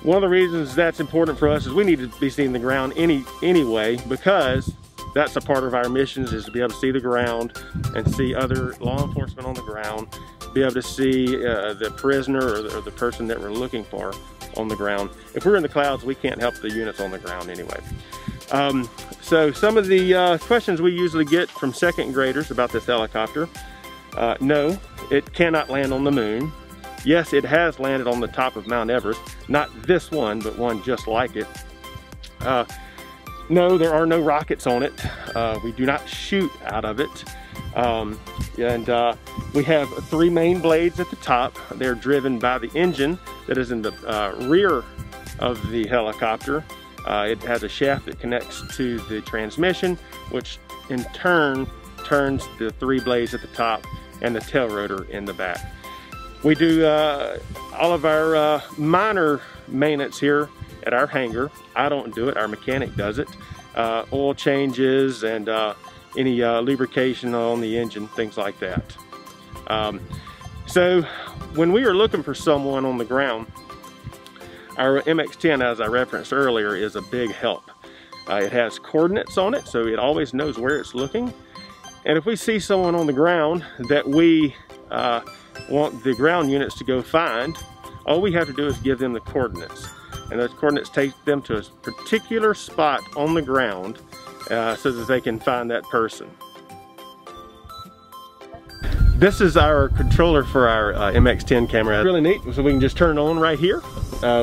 One of the reasons that's important for us is we need to be seeing the ground anyway, because that's a part of our missions, is to be able to see the ground and see other law enforcement on the ground, be able to see the prisoner or the person that we're looking for on the ground. If we're in the clouds, we can't help the units on the ground anyway. So some of the questions we usually get from 2nd graders about this helicopter: no, it cannot land on the moon. Yes, it has landed on the top of Mount Everest, not this one, but one just like it. No, there are no rockets on it. We do not shoot out of it. We have 3 main blades at the top. They're driven by the engine that is in the rear of the helicopter. It has a shaft that connects to the transmission, which in turn turns the 3 blades at the top and the tail rotor in the back. We do all of our minor maintenance here at our hangar. I don't do it, our mechanic does it. Oil changes and any lubrication on the engine, things like that. So when we are looking for someone on the ground, our MX-10, as I referenced earlier, is a big help. It has coordinates on it, so it always knows where it's looking. And if we see someone on the ground that we want the ground units to go find, all we have to do is give them the coordinates, and those coordinates take them to a particular spot on the ground so that they can find that person. This is our controller for our MX-10 camera. It's really neat, so we can just turn it on right here.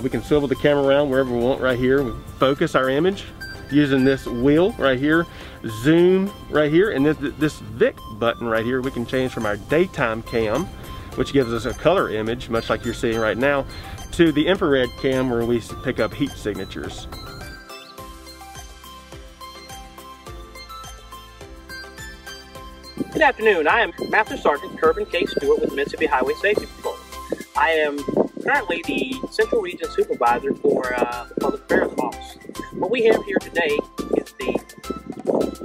We can swivel the camera around wherever we want right here. We focus our image using this wheel right here, zoom right here, and this Vic button right here we can change from our daytime cam, which gives us a color image, much like you're seeing right now, to the infrared cam where we pick up heat signatures. Good afternoon. I am Master Sergeant Kirby K. Stewart with Mississippi Highway Safety Patrol. I am currently the Central Region Supervisor for the Public Affairs Office. What we have here today is the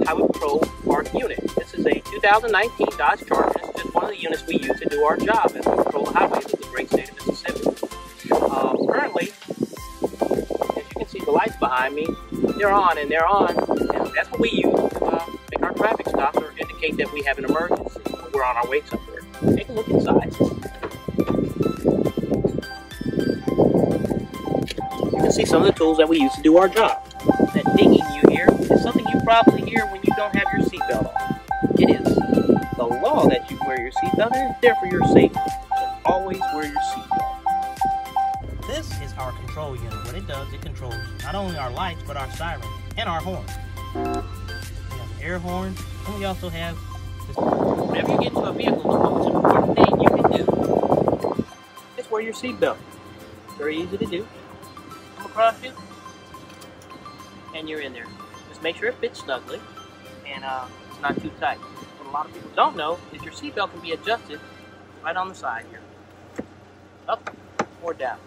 Highway Patrol ARC unit. This is a 2019 Dodge Charger. It's just one of the units we use to do our job as we patrol the highways of the great state of Mississippi. Currently, as you can see the lights behind me, they're on and they're on, and that's what we use to make our traffic stops or indicate that we have an emergency when we're on our way somewhere. Take a look inside. You can see some of the tools that we use to do our job. That dinghy you hear is something you probably probably hear when you don't have your seatbelt on. It is the law that you wear your seatbelt, and it's there for your safety. So always wear your seatbelt. This is our control unit. What it does, it controls not only our lights, but our siren and our horn. We have an air horn, and we also have this. Whenever you get into a vehicle, the most important thing you can do is wear your seatbelt. Very easy to do. Come across you, and you're in there. Just make sure it fits snugly, and it's not too tight. What a lot of people don't know is your seatbelt can be adjusted right on the side here, up or down.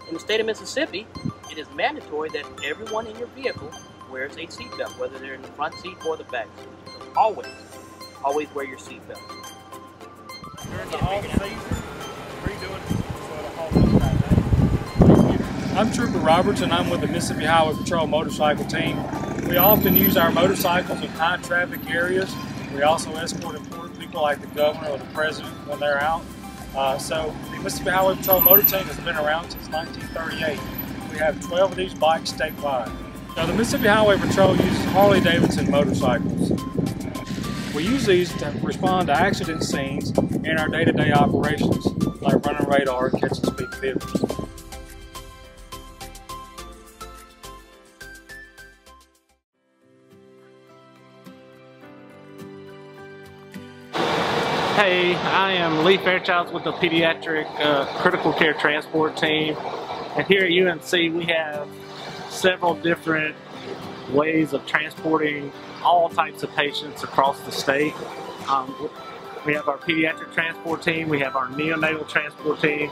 In the state of Mississippi, it is mandatory that everyone in your vehicle wears a seatbelt, whether they're in the front seat or the back seat. So always wear your seatbelt. I'm Trooper Roberts, and I'm with the Mississippi Highway Patrol motorcycle team. We often use our motorcycles in high traffic areas. We also escort important people like the governor or the president when they're out. So the Mississippi Highway Patrol motor team has been around since 1938. We have 12 of these bikes statewide. Now, the Mississippi Highway Patrol uses Harley-Davidson motorcycles. We use these to respond to accident scenes in our day-to-day operations, like running radar and catching speed vehicles. Hey, I am Lee Fairchilds with the Pediatric Critical Care Transport team. And here at UNC we have several different ways of transporting all types of patients across the state. We have our pediatric transport team, we have our neonatal transport team,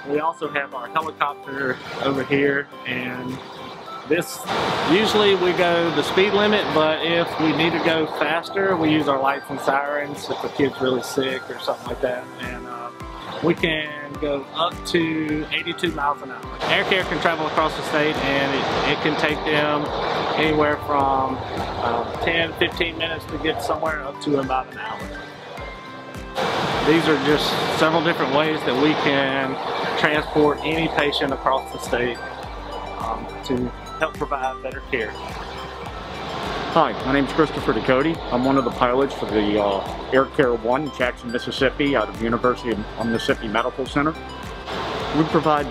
we also have our helicopter over here, and this, usually we go the speed limit, but if we need to go faster, we use our lights and sirens if the kid's really sick or something like that. And we can go up to 82 miles an hour. Air Care can travel across the state, and it can take them anywhere from 10-15 minutes to get somewhere up to about an hour. These are just several different ways that we can transport any patient across the state to help provide better care. Hi, my name is Christopher Ducote. I'm one of the pilots for the Air Care 1 in Jackson, Mississippi, out of the University of Mississippi Medical Center. We provide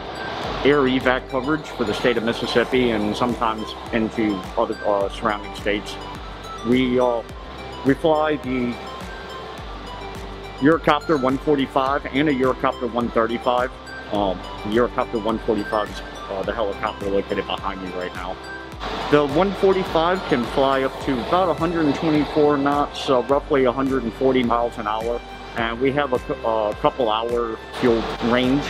air evac coverage for the state of Mississippi and sometimes into other surrounding states. We fly the Eurocopter 145 and a Eurocopter 135. The Eurocopter 145 is the helicopter located behind me right now. The 145 can fly up to about 124 knots, roughly 140 miles an hour, and we have a couple hour fuel range.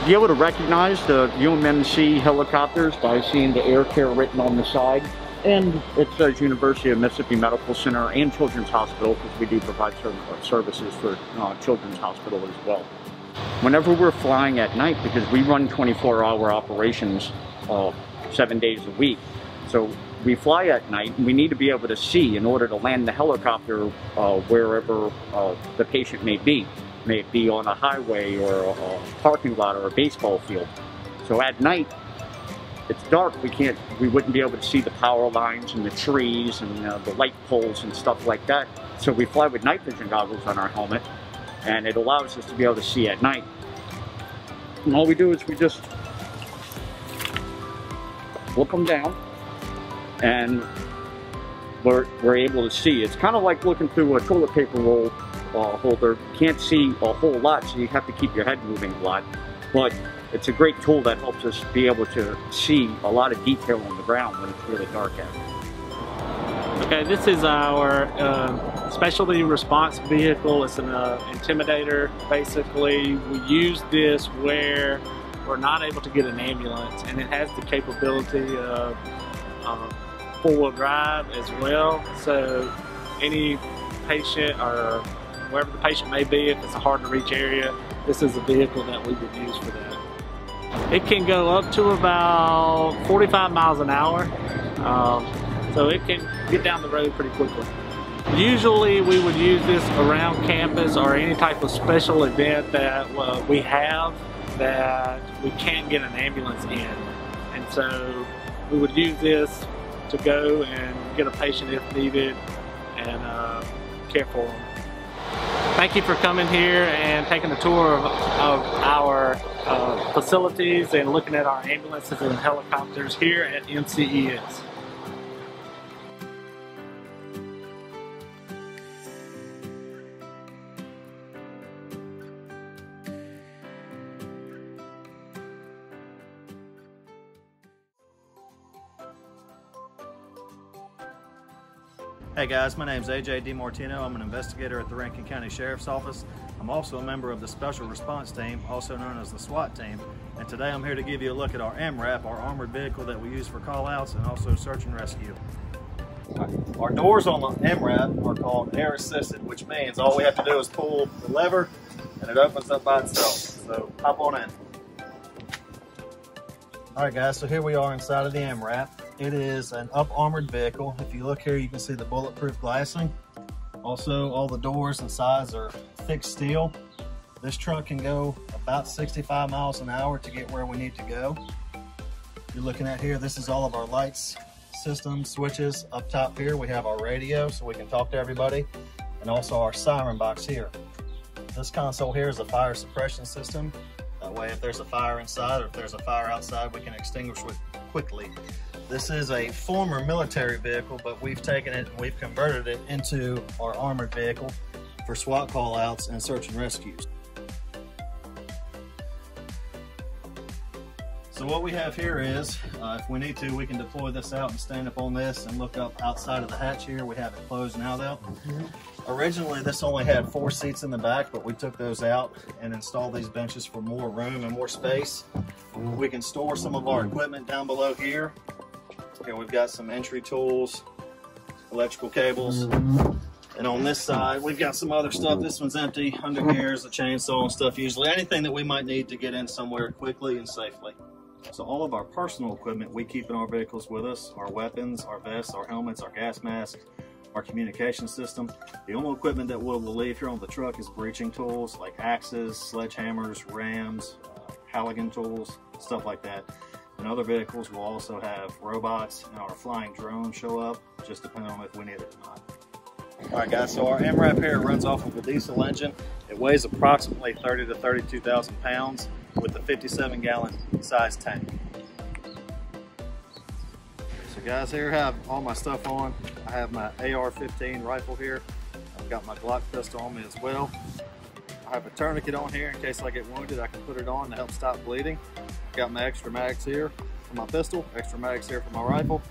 Be able to recognize the UMMC helicopters by seeing the Air Care written on the side, and it says University of Mississippi Medical Center and Children's Hospital, because we do provide services for Children's Hospital as well. Whenever we're flying at night, because we run 24-hour operations 7 days a week, so we fly at night, and we need to be able to see in order to land the helicopter wherever the patient may it be on a highway or a parking lot or a baseball field. So at night, it's dark, we wouldn't be able to see the power lines and the trees and the light poles and stuff like that. So we fly with night vision goggles on our helmet, and it allows us to be able to see at night. And all we do is we just flip them down, and we're able to see. It's kind of like looking through a toilet paper roll holder. You can't see a whole lot, so you have to keep your head moving a lot. But it's a great tool that helps us be able to see a lot of detail on the ground when it's really dark out. Okay, this is our specialty response vehicle. It's an intimidator, basically. We use this where we're not able to get an ambulance, and it has the capability of four-wheel drive as well. So any patient or wherever the patient may be, if it's a hard to reach area, this is a vehicle that we would use for that. It can go up to about 45 miles an hour. So it can get down the road pretty quickly. Usually we would use this around campus or any type of special event that we have that we can't get an ambulance in. And so we would use this to go and get a patient if needed and care for them. Thank you for coming here and taking a tour of our facilities and looking at our ambulances and helicopters here at MCES. Hey guys, my name is AJ DiMartino. I'm an investigator at the Rankin County Sheriff's Office. I'm also a member of the Special Response Team, also known as the SWAT team. And today I'm here to give you a look at our MRAP, our armored vehicle that we use for call-outs and also search and rescue. Our doors on the MRAP are called air assisted, which means all we have to do is pull the lever and it opens up by itself. So hop on in. Alright guys, so here we are inside of the MRAP. It is an up-armored vehicle. If you look here, you can see the bulletproof glassing. Also, all the doors and sides are thick steel. This truck can go about 65 miles an hour to get where we need to go. You're looking at here, this is all of our lights, systems, switches. Up top here, we have our radio so we can talk to everybody, and also our siren box here. This console here is a fire suppression system. That way, if there's a fire inside or if there's a fire outside, we can extinguish it quickly. This is a former military vehicle, but we've taken it and we've converted it into our armored vehicle for SWAT call-outs and search and rescues. So what we have here is, if we need to, we can deploy this out and stand up on this and look up outside of the hatch here. We have it closed now though. Originally this only had 4 seats in the back, but we took those out and installed these benches for more room and more space. We can store some of our equipment down below here. Here we've got some entry tools, electrical cables, and on this side we've got some other stuff. This one's empty, undergears, a chainsaw and stuff, usually anything that we might need to get in somewhere quickly and safely. So all of our personal equipment we keep in our vehicles with us, our weapons, our vests, our helmets, our gas masks, our communication system. The only equipment that we'll leave here on the truck is breaching tools like axes, sledgehammers, rams, Halligan tools, stuff like that. In other vehicles, we'll also have robots and our flying drone show up, just depending on if we need it or not. All right, guys, so our MRAP here runs off of a diesel engine. It weighs approximately 30 to 32,000 pounds with a 57-gallon size tank. So guys, here I have all my stuff on. I have my AR-15 rifle here. I've got my Glock pistol on me as well. I have a tourniquet on here in case I get wounded. I can put it on to help stop bleeding. Got my extra mags here for my pistol, extra mags here for my rifle.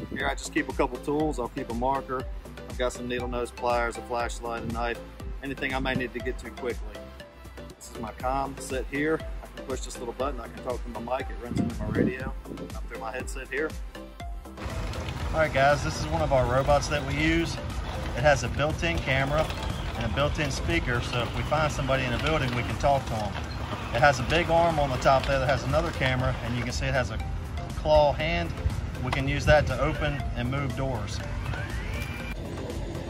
Here I just keep a couple tools. I'll keep a marker. I've got some needle nose pliers, a flashlight, a knife, anything I may need to get to quickly. This is my comm set here. I can push this little button. I can talk to my mic. It runs into my radio up through my headset here. All right, guys, this is one of our robots that we use. It has a built-in camera and a built-in speaker, so if we find somebody in a building, we can talk to them. It has a big arm on the top there that has another camera, and you can see it has a claw hand. We can use that to open and move doors.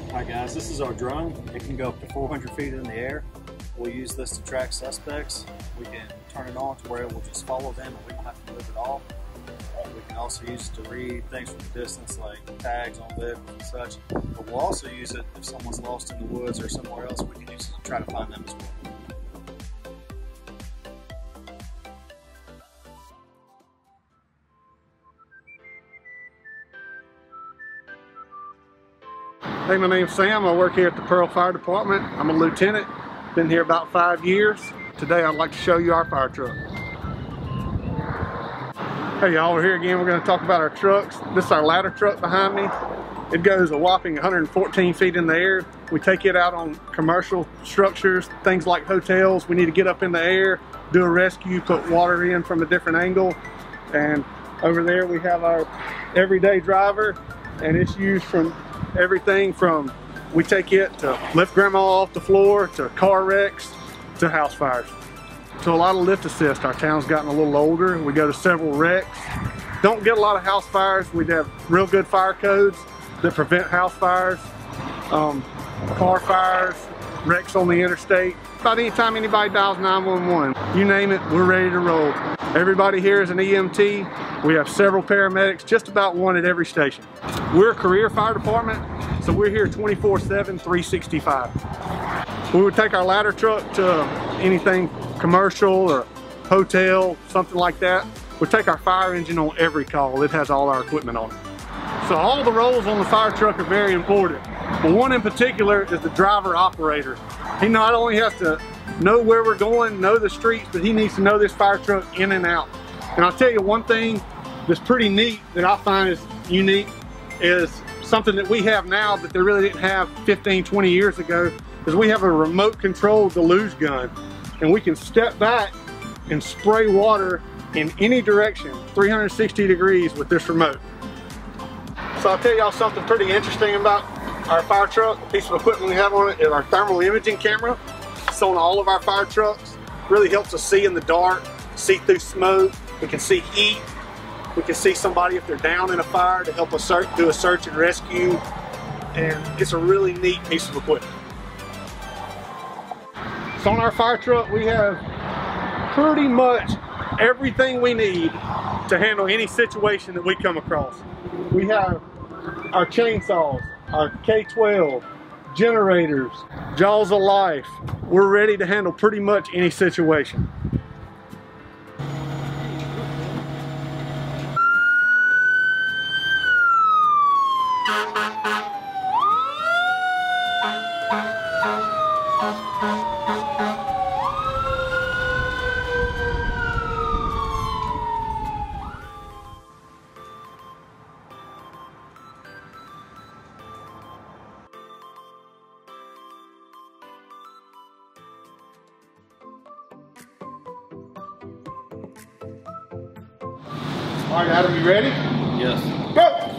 All right, guys, this is our drone. It can go up to 400 feet in the air. We'll use this to track suspects. We can turn it on to where it will just follow them and we don't have to move at all. We can also use it to read things from a distance like tags on vehicles and such. But we'll also use it if someone's lost in the woods or somewhere else. We can use it to try to find them as well. Hey, my name's Sam. I work here at the Pearl Fire Department. I'm a lieutenant. Been here about 5 years. Today I'd like to show you our fire truck. Hey y'all, we're here again. We're going to talk about our trucks. This is our ladder truck behind me. It goes a whopping 114 feet in the air. We take it out on commercial structures, things like hotels. We need to get up in the air, do a rescue, put water in from a different angle. And over there we have our everyday driver, and it's used from everything from we take it to lift grandma off the floor, to car wrecks, to house fires. So a lot of lift assist. Our town's gotten a little older. We go to several wrecks. Don't get a lot of house fires. We have real good fire codes that prevent house fires, car fires, wrecks on the interstate. About any time anybody dials 911, you name it, we're ready to roll. Everybody here is an EMT. We have several paramedics, just about one at every station. We're a career fire department, so we're here 24/7, 365. We would take our ladder truck to anything commercial or hotel, something like that. We take our fire engine on every call. It has all our equipment on it. So all the roles on the fire truck are very important. But one in particular is the driver operator. He not only has to know where we're going, know the streets, but he needs to know this fire truck in and out. And I'll tell you one thing that's pretty neat that I find is unique is something that we have now that they really didn't have 15, 20 years ago, is we have a remote control deluge gun. And we can step back and spray water in any direction, 360 degrees with this remote. So I'll tell y'all something pretty interesting about our fire truck. The piece of equipment we have on it is our thermal imaging camera. It's on all of our fire trucks. Really helps us see in the dark, see through smoke. We can see heat. We can see somebody if they're down in a fire to help us do a search and rescue. And it's a really neat piece of equipment. So on our fire truck, we have pretty much everything we need to handle any situation that we come across. We have our chainsaws, our K-12, generators, jaws of life. We're ready to handle pretty much any situation. All right, Adam, you ready? Yes. Go!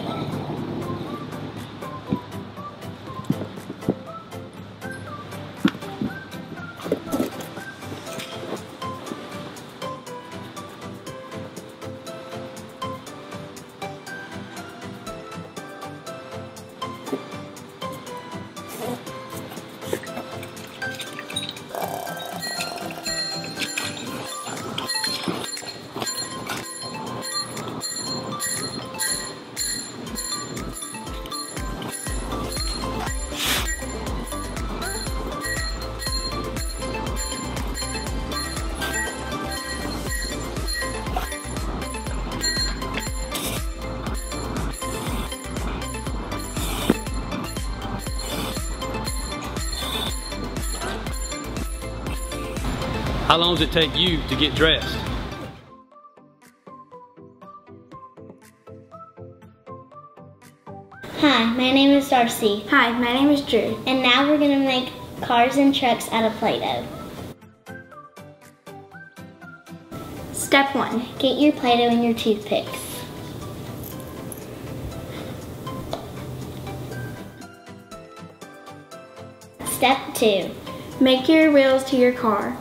How long does it take you to get dressed? Hi, my name is Darcy. Hi, my name is Drew. And now we're gonna make cars and trucks out of Play-Doh. Step 1. Get your Play-Doh and your toothpicks. Step 2. Make your wheels to your car.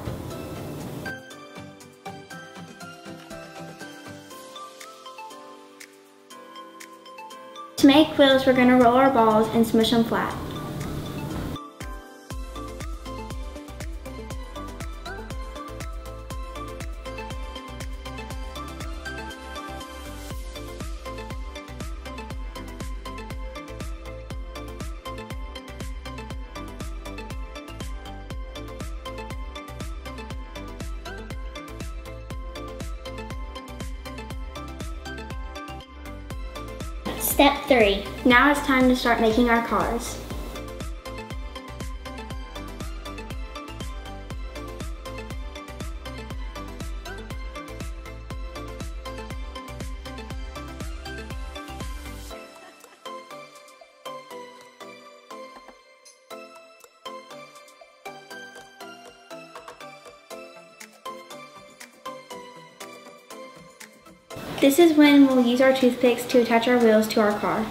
To make wheels, we're going to roll our balls and smush them flat. Step 3. Now it's time to start making our cars. This is when we'll use our toothpicks to attach our wheels to our car.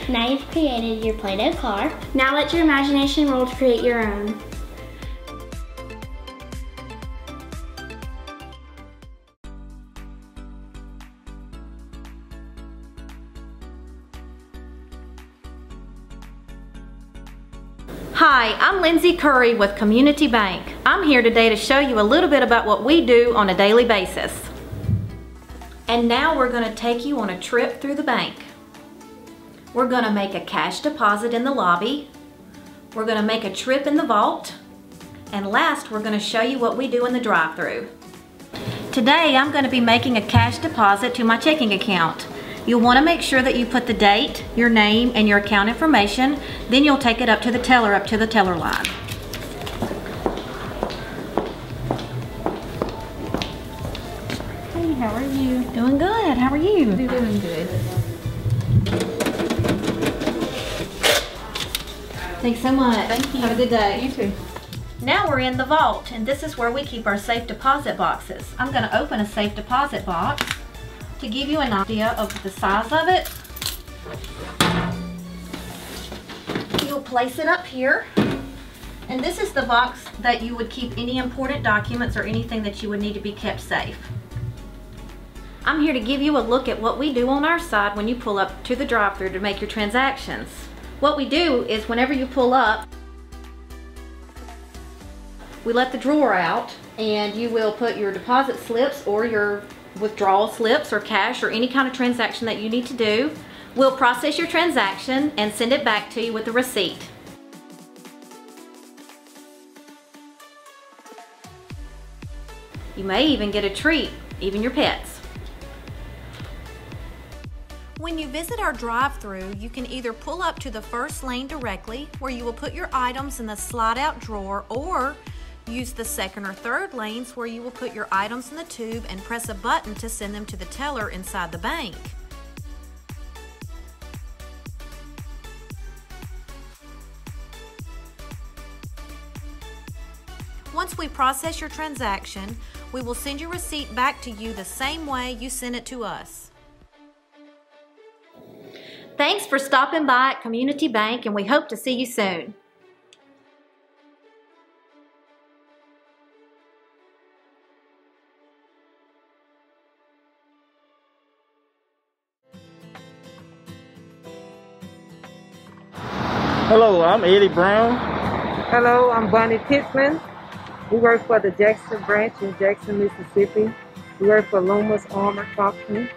Now you've created your Play-Doh car. Now let your imagination roll to create your own. Hi, I'm Lindsay Curry with Community Bank. I'm here today to show you a little bit about what we do on a daily basis. And now we're going to take you on a trip through the bank. We're going to make a cash deposit in the lobby. We're going to make a trip in the vault. And last, we're going to show you what we do in the drive-thru. Today, I'm going to be making a cash deposit to my checking account. You'll want to make sure that you put the date, your name, and your account information. Then you'll take it up to the teller line. Hey, how are you? Doing good. How are you? Doing good. Thanks so much. Thank you. Have a good day. You too. Now we're in the vault, and this is where we keep our safe deposit boxes. I'm going to open a safe deposit box to give you an idea of the size of it. You'll place it up here, and this is the box that you would keep any important documents or anything that you would need to be kept safe. I'm here to give you a look at what we do on our side when you pull up to the drive-thru to make your transactions. What we do is whenever you pull up, we let the drawer out, and you will put your deposit slips or your withdrawal slips or cash or any kind of transaction that you need to do. We'll process your transaction and send it back to you with a receipt. You may even get a treat, even your pets. When you visit our drive-thru, you can either pull up to the first lane directly, where you will put your items in the slide-out drawer, or use the second or third lanes, where you will put your items in the tube and press a button to send them to the teller inside the bank. Once we process your transaction, we will send your receipt back to you the same way you sent it to us. Thanks for stopping by at Community Bank, and we hope to see you soon. Hello, I'm Eddie Brown. Hello, I'm Bonnie Pittman. We work for the Jackson branch in Jackson, Mississippi. We work for Loomis Armor Company,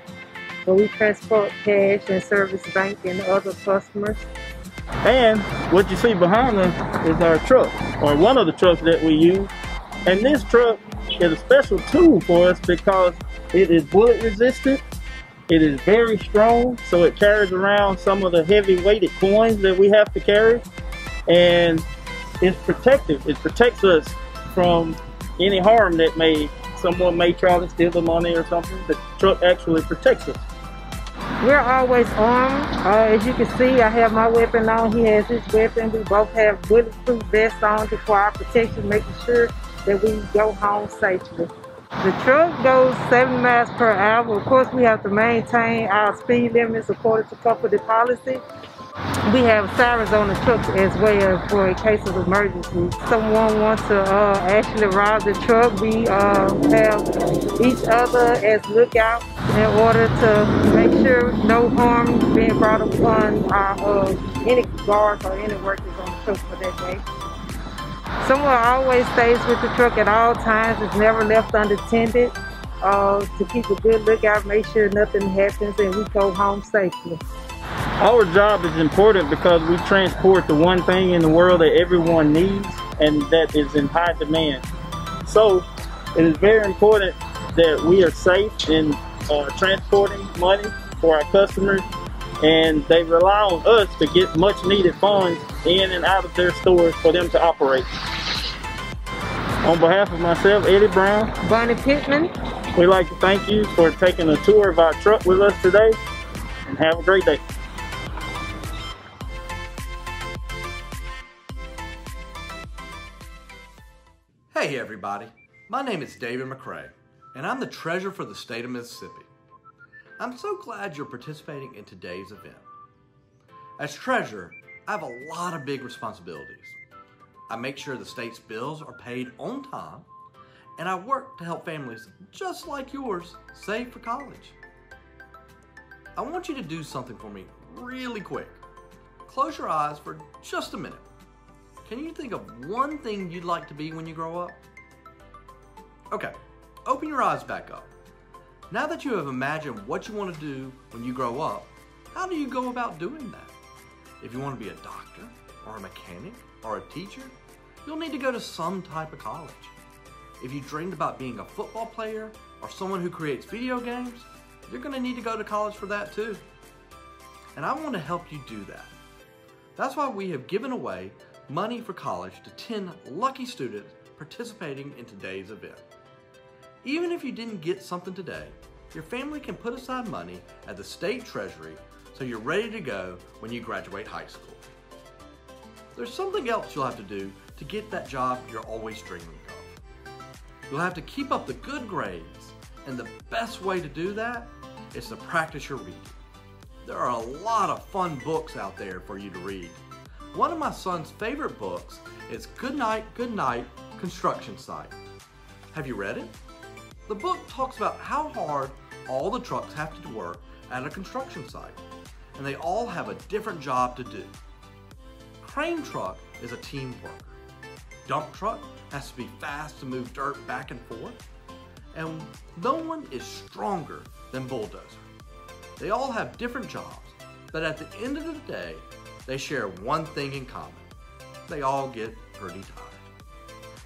where we transport cash and service bank and other customers. And what you see behind us is our truck, or one of the trucks that we use. And this truck is a special tool for us because it is bullet resistant. It is very strong, so it carries around some of the heavy weighted coins that we have to carry. And it's protective. It protects us from any harm that someone may try to steal the money or something. The truck actually protects us. We're always armed. As you can see, I have my weapon on. He has his weapon. We both have bulletproof vests on for our protection, making sure that we go home safely. The truck goes 70 miles per hour. Of course, we have to maintain our speed limits according to company policy. We have sirens on the truck as well for a case of emergency. Someone wants to actually rob the truck, we have each other as lookouts in order to make sure no harm is being brought upon any guards or any workers on the truck for that day. Someone always stays with the truck at all times. It's never left unattended to keep a good lookout, make sure nothing happens, and we go home safely. Our job is important because we transport the one thing in the world that everyone needs and that is in high demand. So it is very important that we are safe in transporting money for our customers, and they rely on us to get much needed funds in and out of their stores for them to operate. On behalf of myself, Eddie Brown, Bonnie Pittman, we'd like to thank you for taking a tour of our truck with us today, and have a great day. Hey everybody, my name is David McCray, and I'm the treasurer for the state of Mississippi. I'm so glad you're participating in today's event. As treasurer, I have a lot of big responsibilities. I make sure the state's bills are paid on time, and I work to help families just like yours save for college. I want you to do something for me really quick. Close your eyes for just a minute. Can you think of one thing you'd like to be when you grow up? Okay, open your eyes back up. Now that you have imagined what you want to do when you grow up, how do you go about doing that? If you want to be a doctor, or a mechanic, or a teacher, you'll need to go to some type of college. If you dreamed about being a football player, or someone who creates video games, you're going to need to go to college for that too. And I want to help you do that. That's why we have given away money for college to 10 lucky students participating in today's event. Even if you didn't get something today, your family can put aside money at the state treasury so you're ready to go when you graduate high school. There's something else you'll have to do to get that job you're always dreaming of. You'll have to keep up the good grades, and the best way to do that is to practice your reading. There are a lot of fun books out there for you to read. One of my son's favorite books is Good Night, Construction Site. Have you read it? The book talks about how hard all the trucks have to work at a construction site, and they all have a different job to do. Crane truck is a team worker. Dump truck has to be fast to move dirt back and forth, and no one is stronger than bulldozer. They all have different jobs, but at the end of the day, they share one thing in common. They all get pretty tired.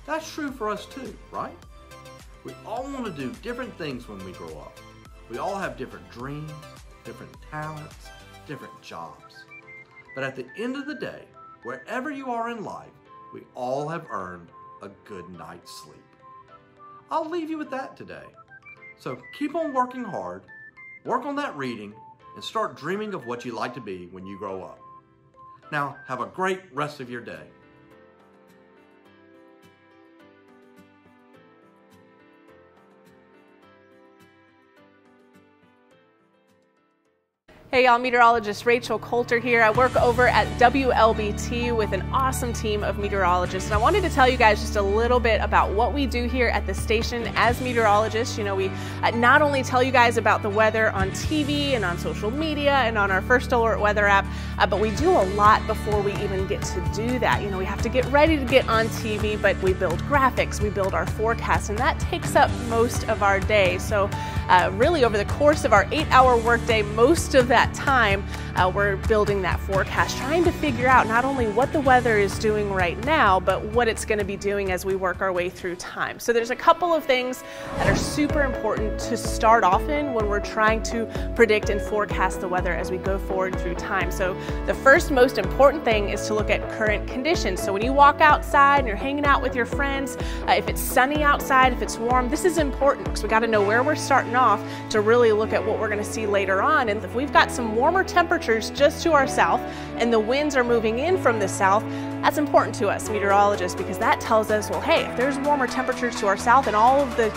That's true for us too, right? We all want to do different things when we grow up. We all have different dreams, different talents, different jobs. But at the end of the day, wherever you are in life, we all have earned a good night's sleep. I'll leave you with that today. So keep on working hard, work on that reading, and start dreaming of what you'd like to be when you grow up. Now, have a great rest of your day. Hey y'all, meteorologist Rachel Coulter here. I work over at WLBT with an awesome team of meteorologists, and I wanted to tell you guys just a little bit about what we do here at the station as meteorologists. You know, we not only tell you guys about the weather on TV and on social media and on our First Alert weather app, but we do a lot before we even get to do that. You know, we have to get ready to get on TV, but we build graphics, we build our forecasts, and that takes up most of our day. So really over the course of our 8-hour workday, most of that time we're building that forecast, trying to figure out not only what the weather is doing right now, but what it's going to be doing as we work our way through time. So there's a couple of things that are super important to start off in when we're trying to predict and forecast the weather as we go forward through time. So the first most important thing is to look at current conditions. So when you walk outside and you're hanging out with your friends, if it's sunny outside, if it's warm, this is important because we got to know where we're starting off to really look at what we're going to see later on. And if we've got some warmer temperatures just to our south and the winds are moving in from the south, that's important to us meteorologists because that tells us, well, hey, if there's warmer temperatures to our south and all of the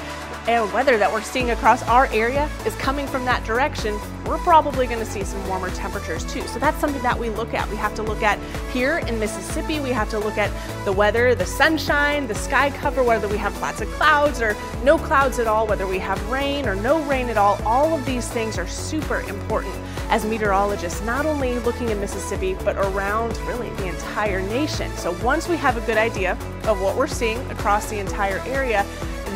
weather that we're seeing across our area is coming from that direction, we're probably going to see some warmer temperatures too. So that's something that we look at. We have to look at here in Mississippi, we have to look at the weather, the sunshine, the sky cover, whether we have lots of clouds or no clouds at all, whether we have rain or no rain at all. All of these things are super important as meteorologists, not only looking in Mississippi, but around really the entire nation. So once we have a good idea of what we're seeing across the entire area,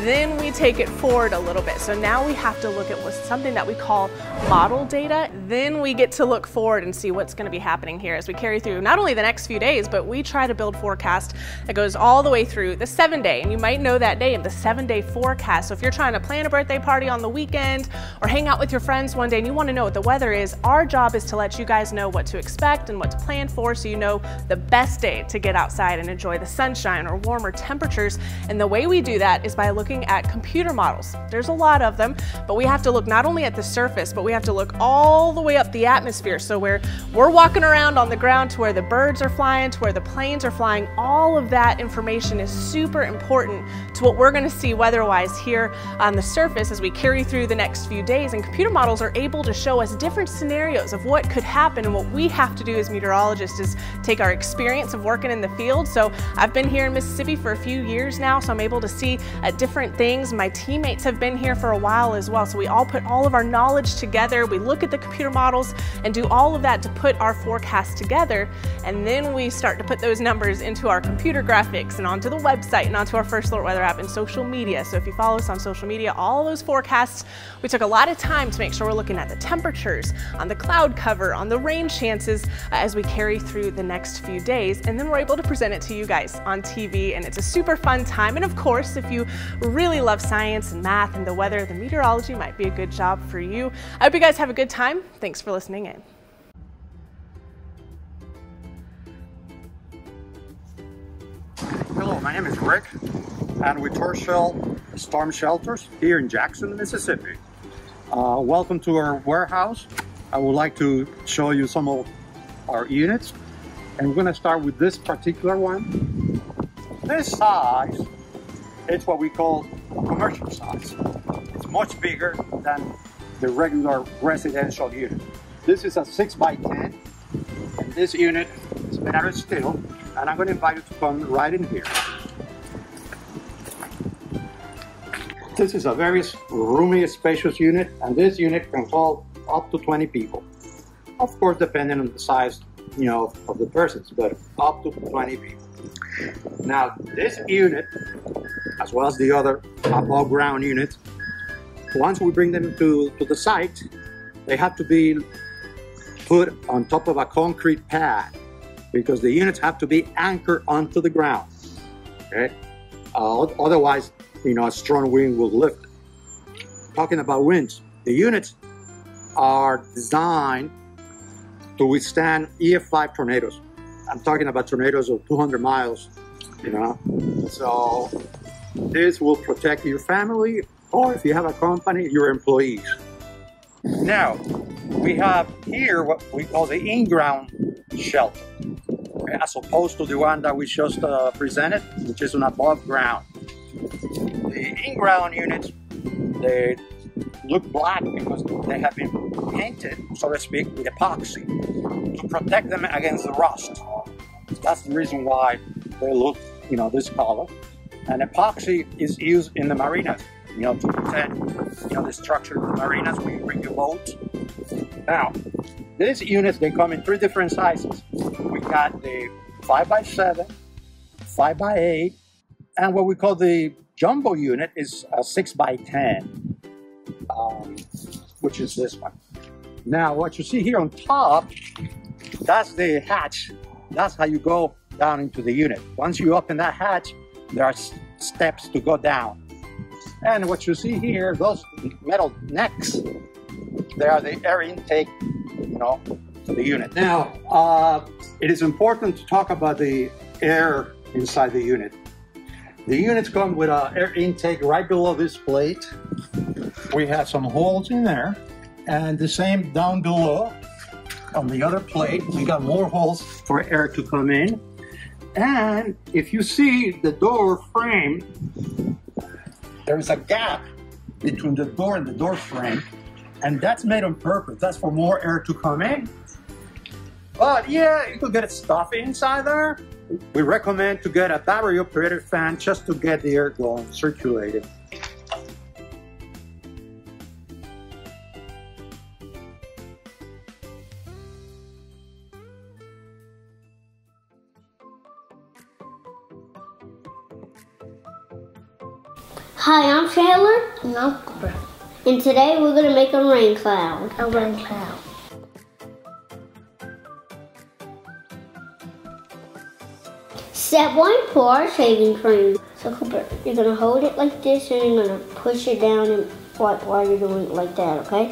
then we take it forward a little bit. So now we have to look at something that we call model data. Then we get to look forward and see what's going to be happening here as we carry through not only the next few days, but we try to build forecast that goes all the way through the 7-day. And you might know that day of the 7-day forecast. So if you're trying to plan a birthday party on the weekend or hang out with your friends one day and you want to know what the weather is, our job is to let you guys know what to expect and what to plan for so you know the best day to get outside and enjoy the sunshine or warmer temperatures. And the way we do that is by looking looking at computer models. There's a lot of them, but we have to look not only at the surface, but we have to look all the way up the atmosphere. So where we're walking around on the ground to where the birds are flying, to where the planes are flying, all of that information is super important to what we're going to see weather-wise here on the surface as we carry through the next few days. And computer models are able to show us different scenarios of what could happen, and what we have to do as meteorologists is take our experience of working in the field. So I've been here in Mississippi for a few years now, so I'm able to see different things. My teammates have been here for a while as well, so we all put all of our knowledge together. We look at the computer models and do all of that to put our forecast together, and then we start to put those numbers into our computer graphics and onto the website and onto our First Alert Weather app and social media. So if you follow us on social media, all of those forecasts, we took a lot of time to make sure we're looking at the temperatures, on the cloud cover, on the rain chances as we carry through the next few days, and then we're able to present it to you guys on TV, and it's a super fun time. And of course, if you really love science and math and the weather, the meteorology might be a good job for you. I hope you guys have a good time. Thanks for listening in. Hello, my name is Rick, and with Torshell Storm Shelters here in Jackson, Mississippi. Welcome to our warehouse. I would like to show you some of our units, and we're going to start with this particular one. This size, it's what we call a commercial size. It's much bigger than the regular residential unit. This is a 6x10, and this unit is made out of steel, and I'm going to invite you to come right in here. This is a very roomy, spacious unit, and this unit can hold up to 20 people. Of course, depending on the size, of the persons, but up to 20 people. Now, this unit, as well as the other above ground units, once we bring them to the site, they have to be put on top of a concrete pad, because the units have to be anchored onto the ground. Okay? Otherwise, a strong wind will lift it. Talking about winds, the units are designed to withstand EF5 tornadoes. I'm talking about tornadoes of 200 miles, So this will protect your family, or if you have a company, your employees. Now, we have here what we call the in-ground shelter, as opposed to the one that we just presented, which is an above ground. The in-ground units, they look black because they have been painted, so to speak, with epoxy to protect them against the rust. That's the reason why they look, this color. And epoxy is used in the marinas, to protect, the structure of the marinas when you bring your boat. Now, these units, they come in 3 different sizes. We got the 5x7, 5x8, and what we call the jumbo unit is a 6x10, which is this one. Now, what you see here on top, that's the hatch. That's how you go down into the unit. Once you open that hatch, there are steps to go down. And what you see here, those metal necks, they are the air intake, to the unit. Now, it is important to talk about the air inside the unit. The units come with an air intake right below this plate. We have some holes in there, and the same down below on the other plate. We got more holes for air to come in. And if you see the door frame, there's a gap between the door and the door frame, and that's made on purpose. That's for more air to come in. But yeah, you could get stuff inside there. We recommend to get a battery-operated fan just to get the air going, circulated. Hi, I'm Chandler. And I'm Cooper. And today we're going to make a rain cloud. A rain cloud. Step 1, pour our shaving cream. So Cooper, you're going to hold it like this and you're going to push it down and while you're doing it like that, okay?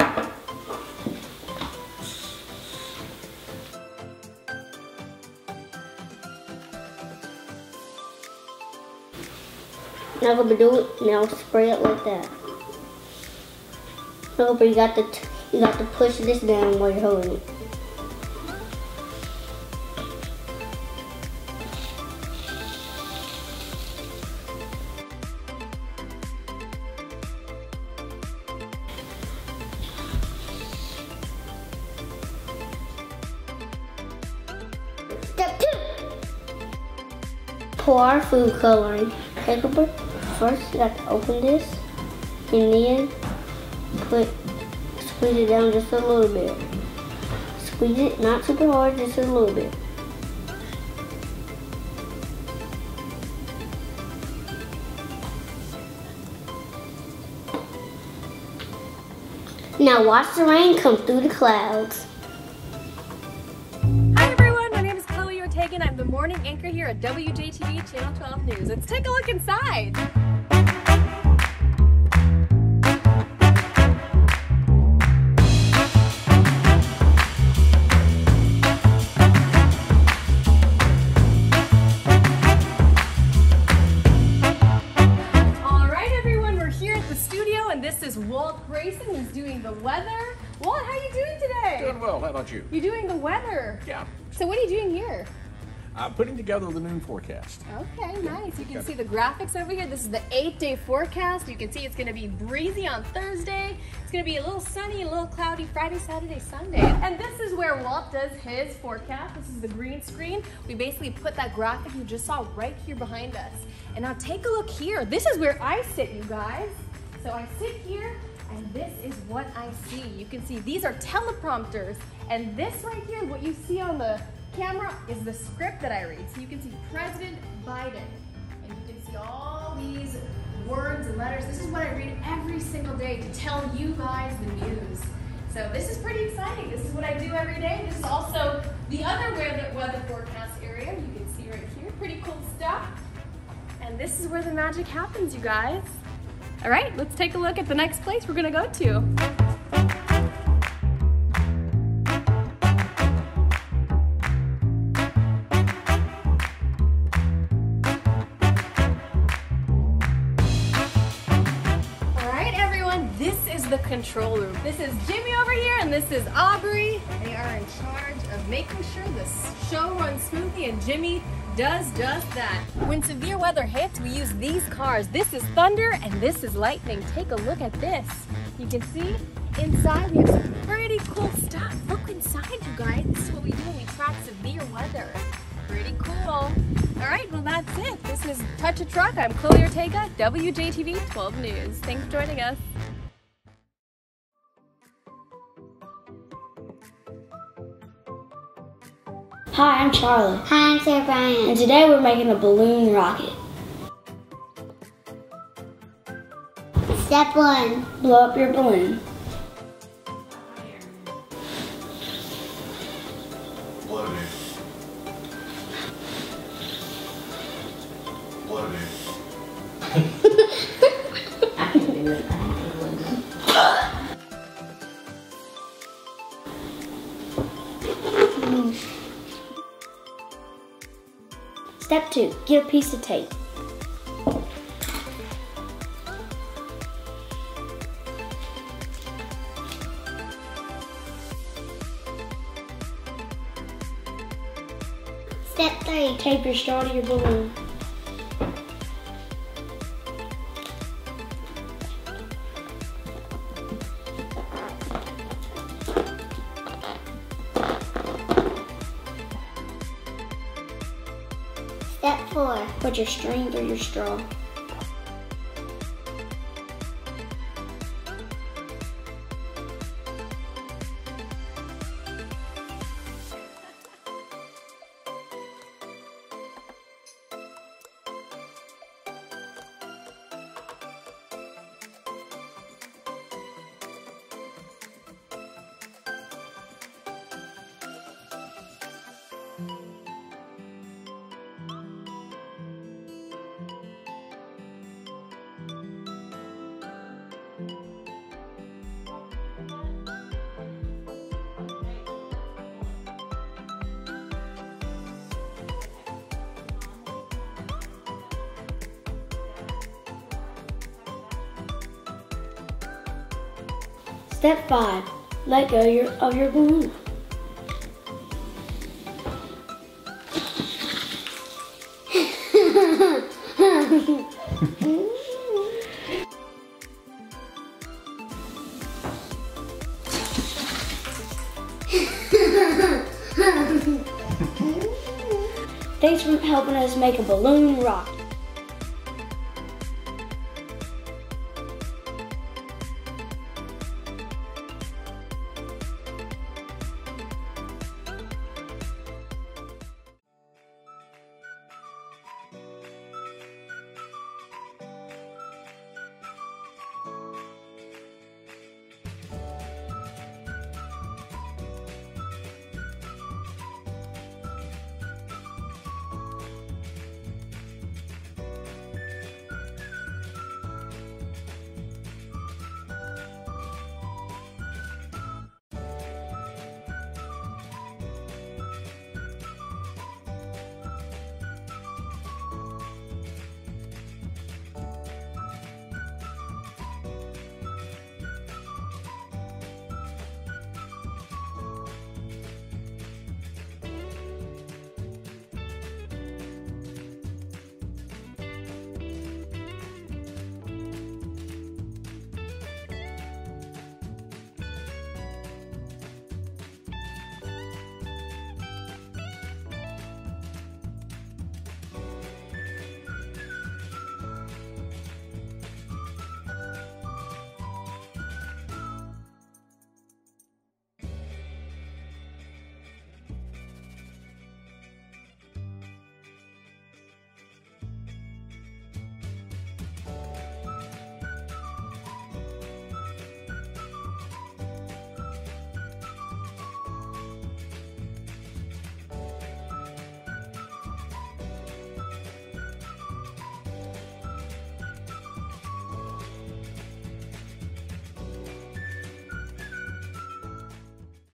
Now I'm gonna do it. Now spray it like that. No, but you got to push this down while you're holding it. Step 2. Pour our food coloring. First, you got to open this, and then squeeze it down just a little bit. Squeeze it, not super hard, just a little bit. Now watch the rain come through the clouds. Hi everyone, my name is Chloe Ortega and I'm the morning anchor here at WJTV Channel 12 News. Let's take a look inside. This is Walt Grayson, who's doing the weather. Walt, how are you doing today? Doing well. How about you? You're doing the weather. Yeah. So what are you doing here? I'm putting together the noon forecast. Okay, nice. You can see the graphics over here. This is the 8-day forecast. You can see it's going to be breezy on Thursday. It's going to be a little sunny, a little cloudy Friday, Saturday, Sunday. And this is where Walt does his forecast. This is the green screen. We basically put that graphic you just saw right here behind us. And now take a look here. This is where I sit, you guys. So I sit here, and this is what I see. You can see these are teleprompters, and this right here, what you see on the camera, is the script that I read. So you can see President Biden, and you can see all these words and letters. This is what I read every single day to tell you guys the news. So this is pretty exciting. This is what I do every day. This is also the other weather forecast area. You can see right here, pretty cool stuff. And this is where the magic happens, you guys. All right, let's take a look at the next place we're gonna go to. All right, everyone, this is the control room. This is Jimmy over here, and this is Aubrey. They are in charge of making sure the show runs smoothly, and Jimmy does just that. When severe weather hits, we use these cars. This is thunder and this is lightning. Take a look at this. You can see inside we have some pretty cool stuff. Look inside, you guys. This is what we do when we track severe weather. Pretty cool. All right, well that's it. This is Touch a Truck. I'm Chloe Ortega, WJTV 12 News. Thanks for joining us. Hi, I'm Charlie. Hi, I'm Sarah Bryan. And today we're making a balloon rocket. Step 1. Blow up your balloon. Blow it. Blow it. I can do it. Step 2, get a piece of tape. Step 3, tape your straw to your balloon. Step 4, put your string through your straw. Step 5, let go of your balloon. Thanks for helping us make a balloon rocket.